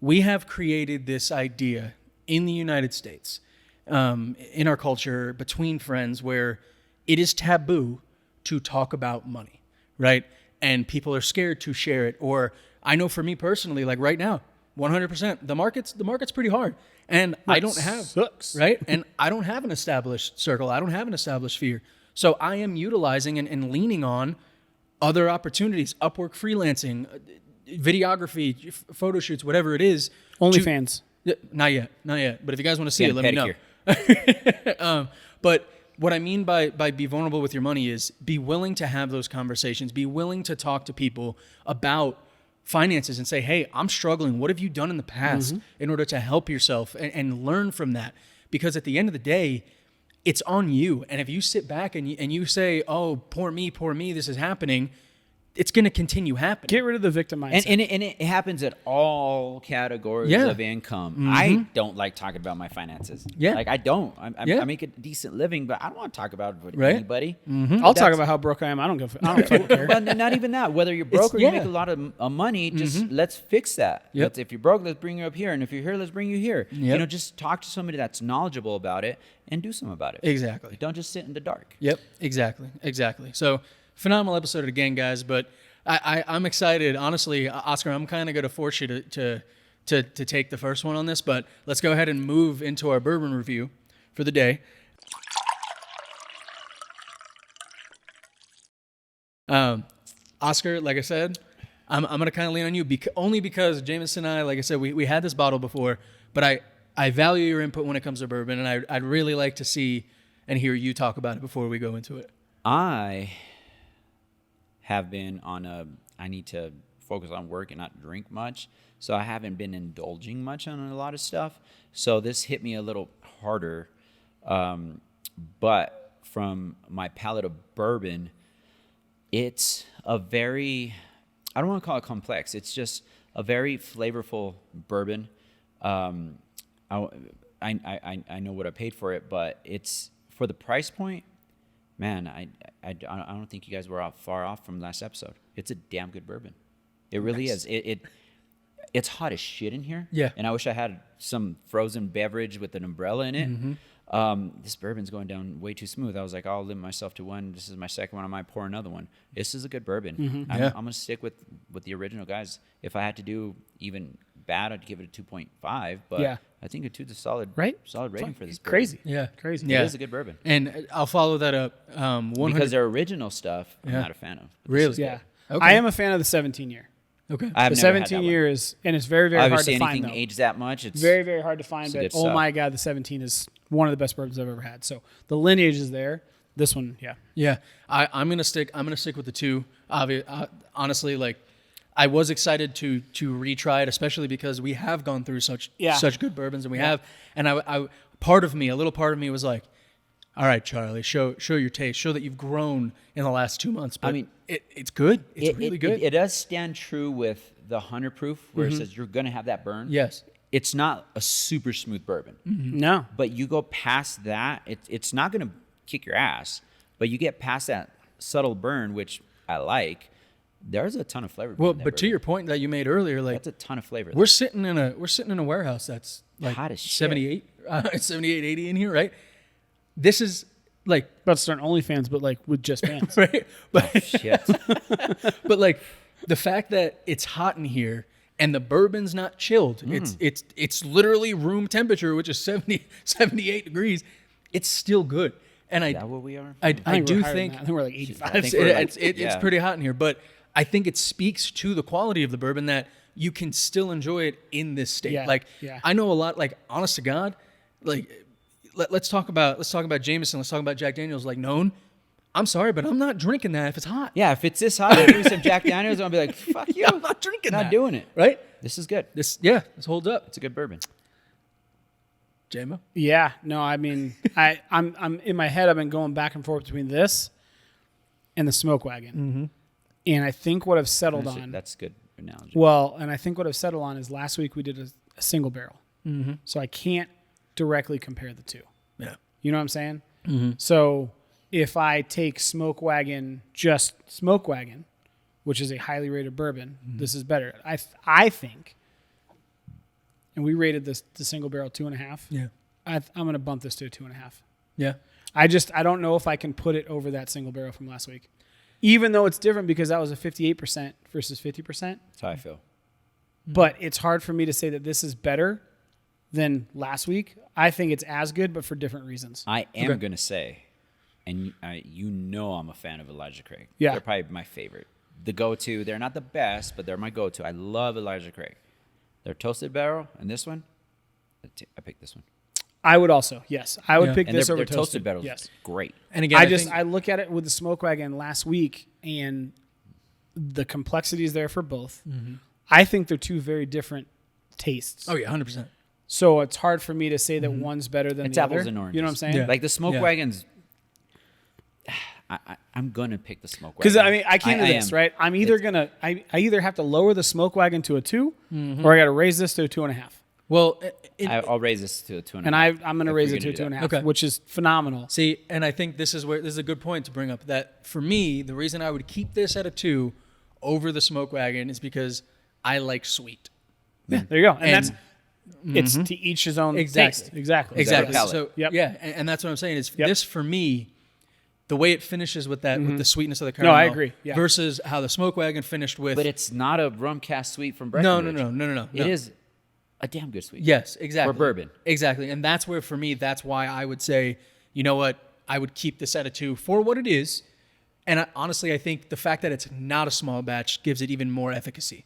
we have created this idea in the United States, in our culture, between friends, where it is taboo to talk about money, right? And people are scared to share it. Or I know for me personally, like right now, 100%, the market's pretty hard, and I don't have right, and I don't have an established circle. I don't have an established sphere, so I am utilizing and leaning on other opportunities, Upwork, freelancing, videography, photo shoots, whatever it is. OnlyFans. Not yet. But if you guys want to see it, let me know. But what I mean by be vulnerable with your money is be willing to have those conversations, be willing to talk to people about finances and say, hey, I'm struggling. What have you done in the past in order to help yourself and learn from that? Because at the end of the day, it's on you. And if you sit back and you say, oh, poor me, this is happening, it's going to continue happening. Get rid of the victim mindset. And it happens at all categories of income. I don't like talking about my finances. Yeah. Like, I don't. I make a decent living, but I don't want to talk about it with anybody. I'll talk about how broke I am. I don't fucking care. Well, not even that. Whether you're broke or you make a lot of money, just let's fix that. Yep. If you're broke, let's bring you up here. And if you're here, let's bring you here. Yep. Just talk to somebody that's knowledgeable about it and do something about it. Exactly. Don't just sit in the dark. Yep. Exactly. So, phenomenal episode again, guys. But I'm excited. Honestly, Oscar, I'm kind of going to force you to take the first one on this, but let's go ahead and move into our bourbon review for the day. Oscar, like I said, I'm going to kind of lean on you only because Jameson and I, like I said, we had this bottle before, but I value your input when it comes to bourbon, and I'd really like to see and hear you talk about it before we go into it. I have been I need to focus on work and not drink much. So I haven't been indulging much on a lot of stuff. So this hit me a little harder. But from my palate of bourbon, it's a very, I don't want to call it complex. It's just a very flavorful bourbon. I know what I paid for it, but it's for the price point. Man, I don't think you guys were far off from last episode. It's a damn good bourbon. It really is. It's hot as shit in here. Yeah. And I wish I had some frozen beverage with an umbrella in it. This bourbon's going down way too smooth. I was like, I'll limit myself to one. This is my second one. I might pour another one. This is a good bourbon. I'm going to stick with the original guys. If I had to do even bad, I'd give it a 2.5. But I think a 2 is a solid rating for this bourbon. Crazy. Yeah. Crazy. It is a good bourbon. And I'll follow that up. Because their original stuff, I'm not a fan of. Really? Yeah. Okay. I am a fan of the 17-year. Okay. I've The never had 17 that one. years, and it's very, very hard Obviously, to find, anything though. aged that much, it's Very, very hard to find, it's a but good oh stuff. my God, the 17 is one of the best bourbons I've ever had. So the lineage is there. This one, yeah. Yeah, I'm gonna stick with the 2. Honestly, like I was excited to retry it, especially because we have gone through such good bourbons, and we have. And I part of me, a little part of me was like, all right, Charlie, show your taste, show that you've grown in the last 2 months. But I mean, it's good. It's really good. It does stand true with the 100 proof, where it says you're gonna have that burn. Yes. It's not a super smooth bourbon. No. But you go past that, it's not going to kick your ass, but you get past that subtle burn, which I like. There's a ton of flavor. Well, but to your point that you made earlier, like that's a ton of flavor. we're sitting in a warehouse that's like hot as shit. 78, 80 in here, right? This is like About to start OnlyFans, but like with just fans. right, but Oh, shit. but like the fact that it's hot in here and the bourbon's not chilled, it's literally room temperature, which is 78 degrees. It's still good. And Is that what we are? I think do we're higher than think that. I think we're like 85. I think we're like- it's pretty hot in here, but I think it speaks to the quality of the bourbon that you can still enjoy it in this state. Yeah, Like yeah. I know a lot. Like honest to God, like let's talk about Jameson. Let's talk about Jack Daniel's. Like known. I'm sorry, but I'm not drinking that if it's hot. Yeah, if it's this hot, give me some Jack Daniels, I'll be like, fuck you. I'm not drinking Not that. doing it. Right? This is good. This holds up. It's a good bourbon. JMO. Yeah, no, I mean, I'm in my head. I've been going back and forth between this and the Smoke Wagon, and I think what I've settled on. That's a good analogy. Well, and I think what I've settled on is last week we did a single barrel, so I can't directly compare the two. Yeah. You know what I'm saying? So if I take Smoke Wagon, just Smoke Wagon, which is a highly rated bourbon, this is better. I think. And we rated the single barrel 2.5. Yeah. I'm going to bump this to a 2.5. Yeah. I don't know if I can put it over that single barrel from last week, even though it's different because that was a 58% versus 50%. That's how I feel. But it's hard for me to say that this is better than last week. I think it's as good, but for different reasons. I am going to say, and you know I'm a fan of Elijah Craig. Yeah. They're probably my favorite. The go-to. They're not the best, but they're my go-to. I love Elijah Craig. Their toasted barrel and this one, I picked this one. I would also, yes. I would pick And this their over toasted barrels, Yes. great. And again, I look at it with the Smoke Wagon last week, and the complexity is there for both. I think they're two very different tastes. Oh yeah, 100%. So it's hard for me to say that one's better than It's the apples other. and oranges. You know what I'm saying? Yeah. Like the Smoke Yeah. Wagons, I'm going to pick the Smoke Wagon. Because I mean, I came to this am. right. I'm either I either have to lower the Smoke Wagon to a 2, or I got to raise this to a 2.5. Well, I'll raise this to a 2.5. And I'm going to if raise you're it to a gonna do 2.5, Okay. which is phenomenal. see, and I think this is a good point to bring up. That for me, the reason I would keep this at a 2 over the Smoke Wagon is because I like sweet. Yeah, there you go. And And- that's it's to each his own Exactly. taste. Exactly. Exactly. palate. So Yep. yeah, and that's what I'm saying is Yep. this for me, the way it finishes with that with the sweetness of the caramel. No, I agree. Yeah. Versus how the Smoke Wagon finished with. But it's not a rum cast sweet from no, Breckenridge. no. It is a damn good sweet. Yes, exactly. For bourbon. Exactly. And that's where, for me, that's why I would say, you know what, I would keep this at a 2 for what it is. And honestly, I think the fact that it's not a small batch gives it even more efficacy.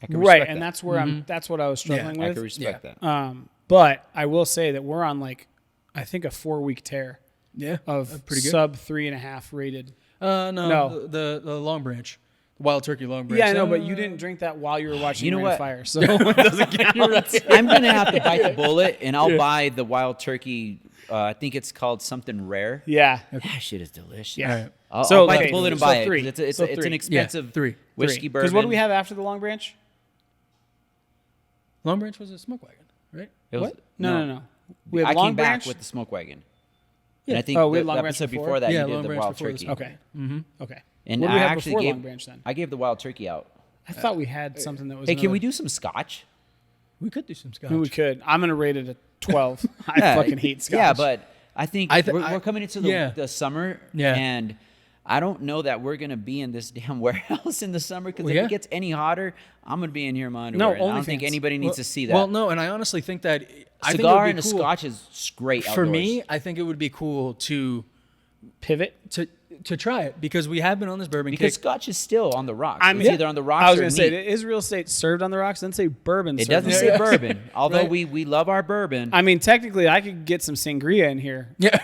I can Right, respect and that. that's where that's what I was struggling I with. can respect Yeah. that. But I will say that we're on like I think a 4-week tear Yeah. of pretty good. sub 3.5 rated. No. The Long Branch. The Wild Turkey Long Branch. Yeah, I know, but you didn't drink that while you were watching You know Ring of what? Fire, so it doesn't count. I'm going to have to bite the bullet, and I'll buy the Wild Turkey. I think it's called something rare. Yeah. That shit is delicious. Yeah. All right. I'll bite okay, the bullet and so buy three. it. 'Cause It's So an three. expensive Yeah, three. whiskey bourbon. Because what do we have after the Long Branch? Long Branch was a Smoke Wagon, right? It was- What? No. We had I Long came Branch. back with the Smoke Wagon. Yeah. And I think Oh, we the had Long Branch episode before? before that Yeah, you Long did the Branch Wild before this. Turkey. Okay. Okay. And What do we I have actually before gave Long Branch then? I gave the Wild Turkey out. I thought we had something that was. Hey, can we do some scotch? We could do some scotch. I mean, we could. I'm gonna rate it a 12. I Yeah, fucking hate Scotch. Yeah, but I think we're coming into yeah. the summer, Yeah. and I don't know that we're gonna be in this damn warehouse in the summer because Well, if yeah. it gets any hotter, I'm gonna be in here in my No, underwear. and I don't think OnlyFans. anybody needs to see that. Well, no, and I honestly think that I think it Cigar would be and a cool. scotch is great For outdoors. me, I think it would be cool to Pivot. to try it because we have been on this bourbon Because kick. Scotch is still on the rocks. I mean, It's either on the rocks I was or going to say, neat. is real estate served on the rocks? It doesn't say bourbon. It served doesn't on say the bourbon. Although Right. we love our bourbon. I mean, technically, I could get some sangria in here. Yeah.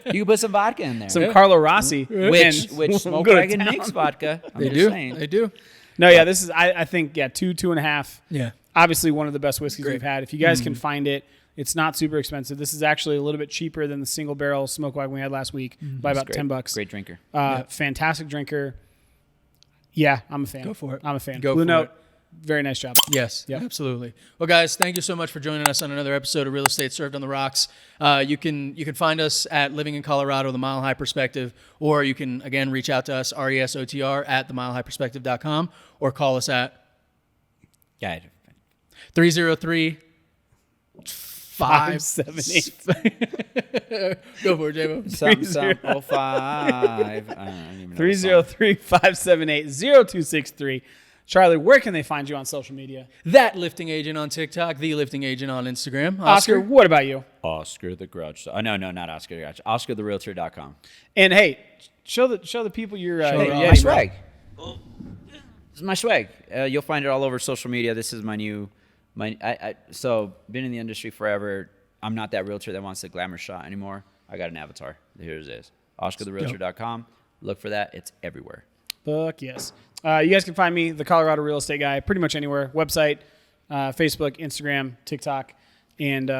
You can put some vodka in there. Some Carlo Rossi. which and Smoke go to Wagon town. makes vodka. I'm They just do. saying. They do. No, yeah, this is, I think, 2.5. Yeah. Obviously, one of the best whiskeys Great. we've had. If you guys can find it, it's not super expensive. This is actually a little bit cheaper than the single barrel smoke wagon we had last week by about Great. $10. Great drinker. Fantastic drinker. Yeah, I'm a fan. Go for it. I'm a fan. Go Blue for Note, it. very nice job. Yes, Yep. absolutely. Well, guys, thank you so much for joining us on another episode of Real Estate Served on the Rocks. You can find us at Living in Colorado, The Mile High Perspective, or you can, again, reach out to us, RESOTR, at themilehighperspective.com, or call us at Yeah. 303 578. Go for it, J-Bo. Something, 05. 303-578-0263. Charlie, where can they find you on social media? That Lifting Agent on TikTok, The Lifting Agent on Instagram. Oscar, what about you? Oscar the Grouch. Oh, no, not Oscar the Grouch. OscarTheRealtor.com. And hey, show the people your Show it off. My swag. This is my swag. You'll find it all over social media. This is my new... So, been in the industry forever. I'm not that realtor that wants the glamour shot anymore. I got an avatar. Here it is. OscarTheRealtor.com. Look for that. It's everywhere. Fuck yes. You guys can find me, the Colorado Real Estate Guy, pretty much anywhere. Website, Facebook, Instagram, TikTok. And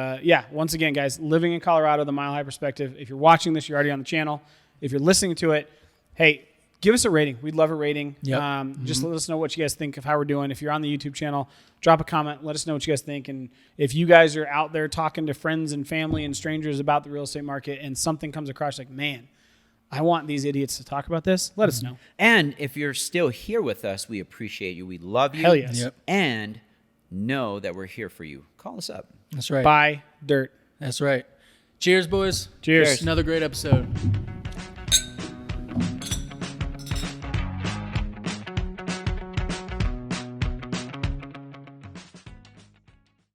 once again, guys, living in Colorado, the Mile High Perspective. If you're watching this, you're already on the channel. If you're listening to it, hey, give us a rating. We'd love a rating. Yep. Just let us know what you guys think of how we're doing. If you're on the YouTube channel, drop a comment. Let us know what you guys think. And if you guys are out there talking to friends and family and strangers about the real estate market and something comes across like, man, I want these idiots to talk about this, let us know. And if you're still here with us, we appreciate you. We love you. Hell yes. Yep. And know that we're here for you. Call us up. That's right. Buy dirt. That's right. Cheers, boys. Cheers. Another great episode.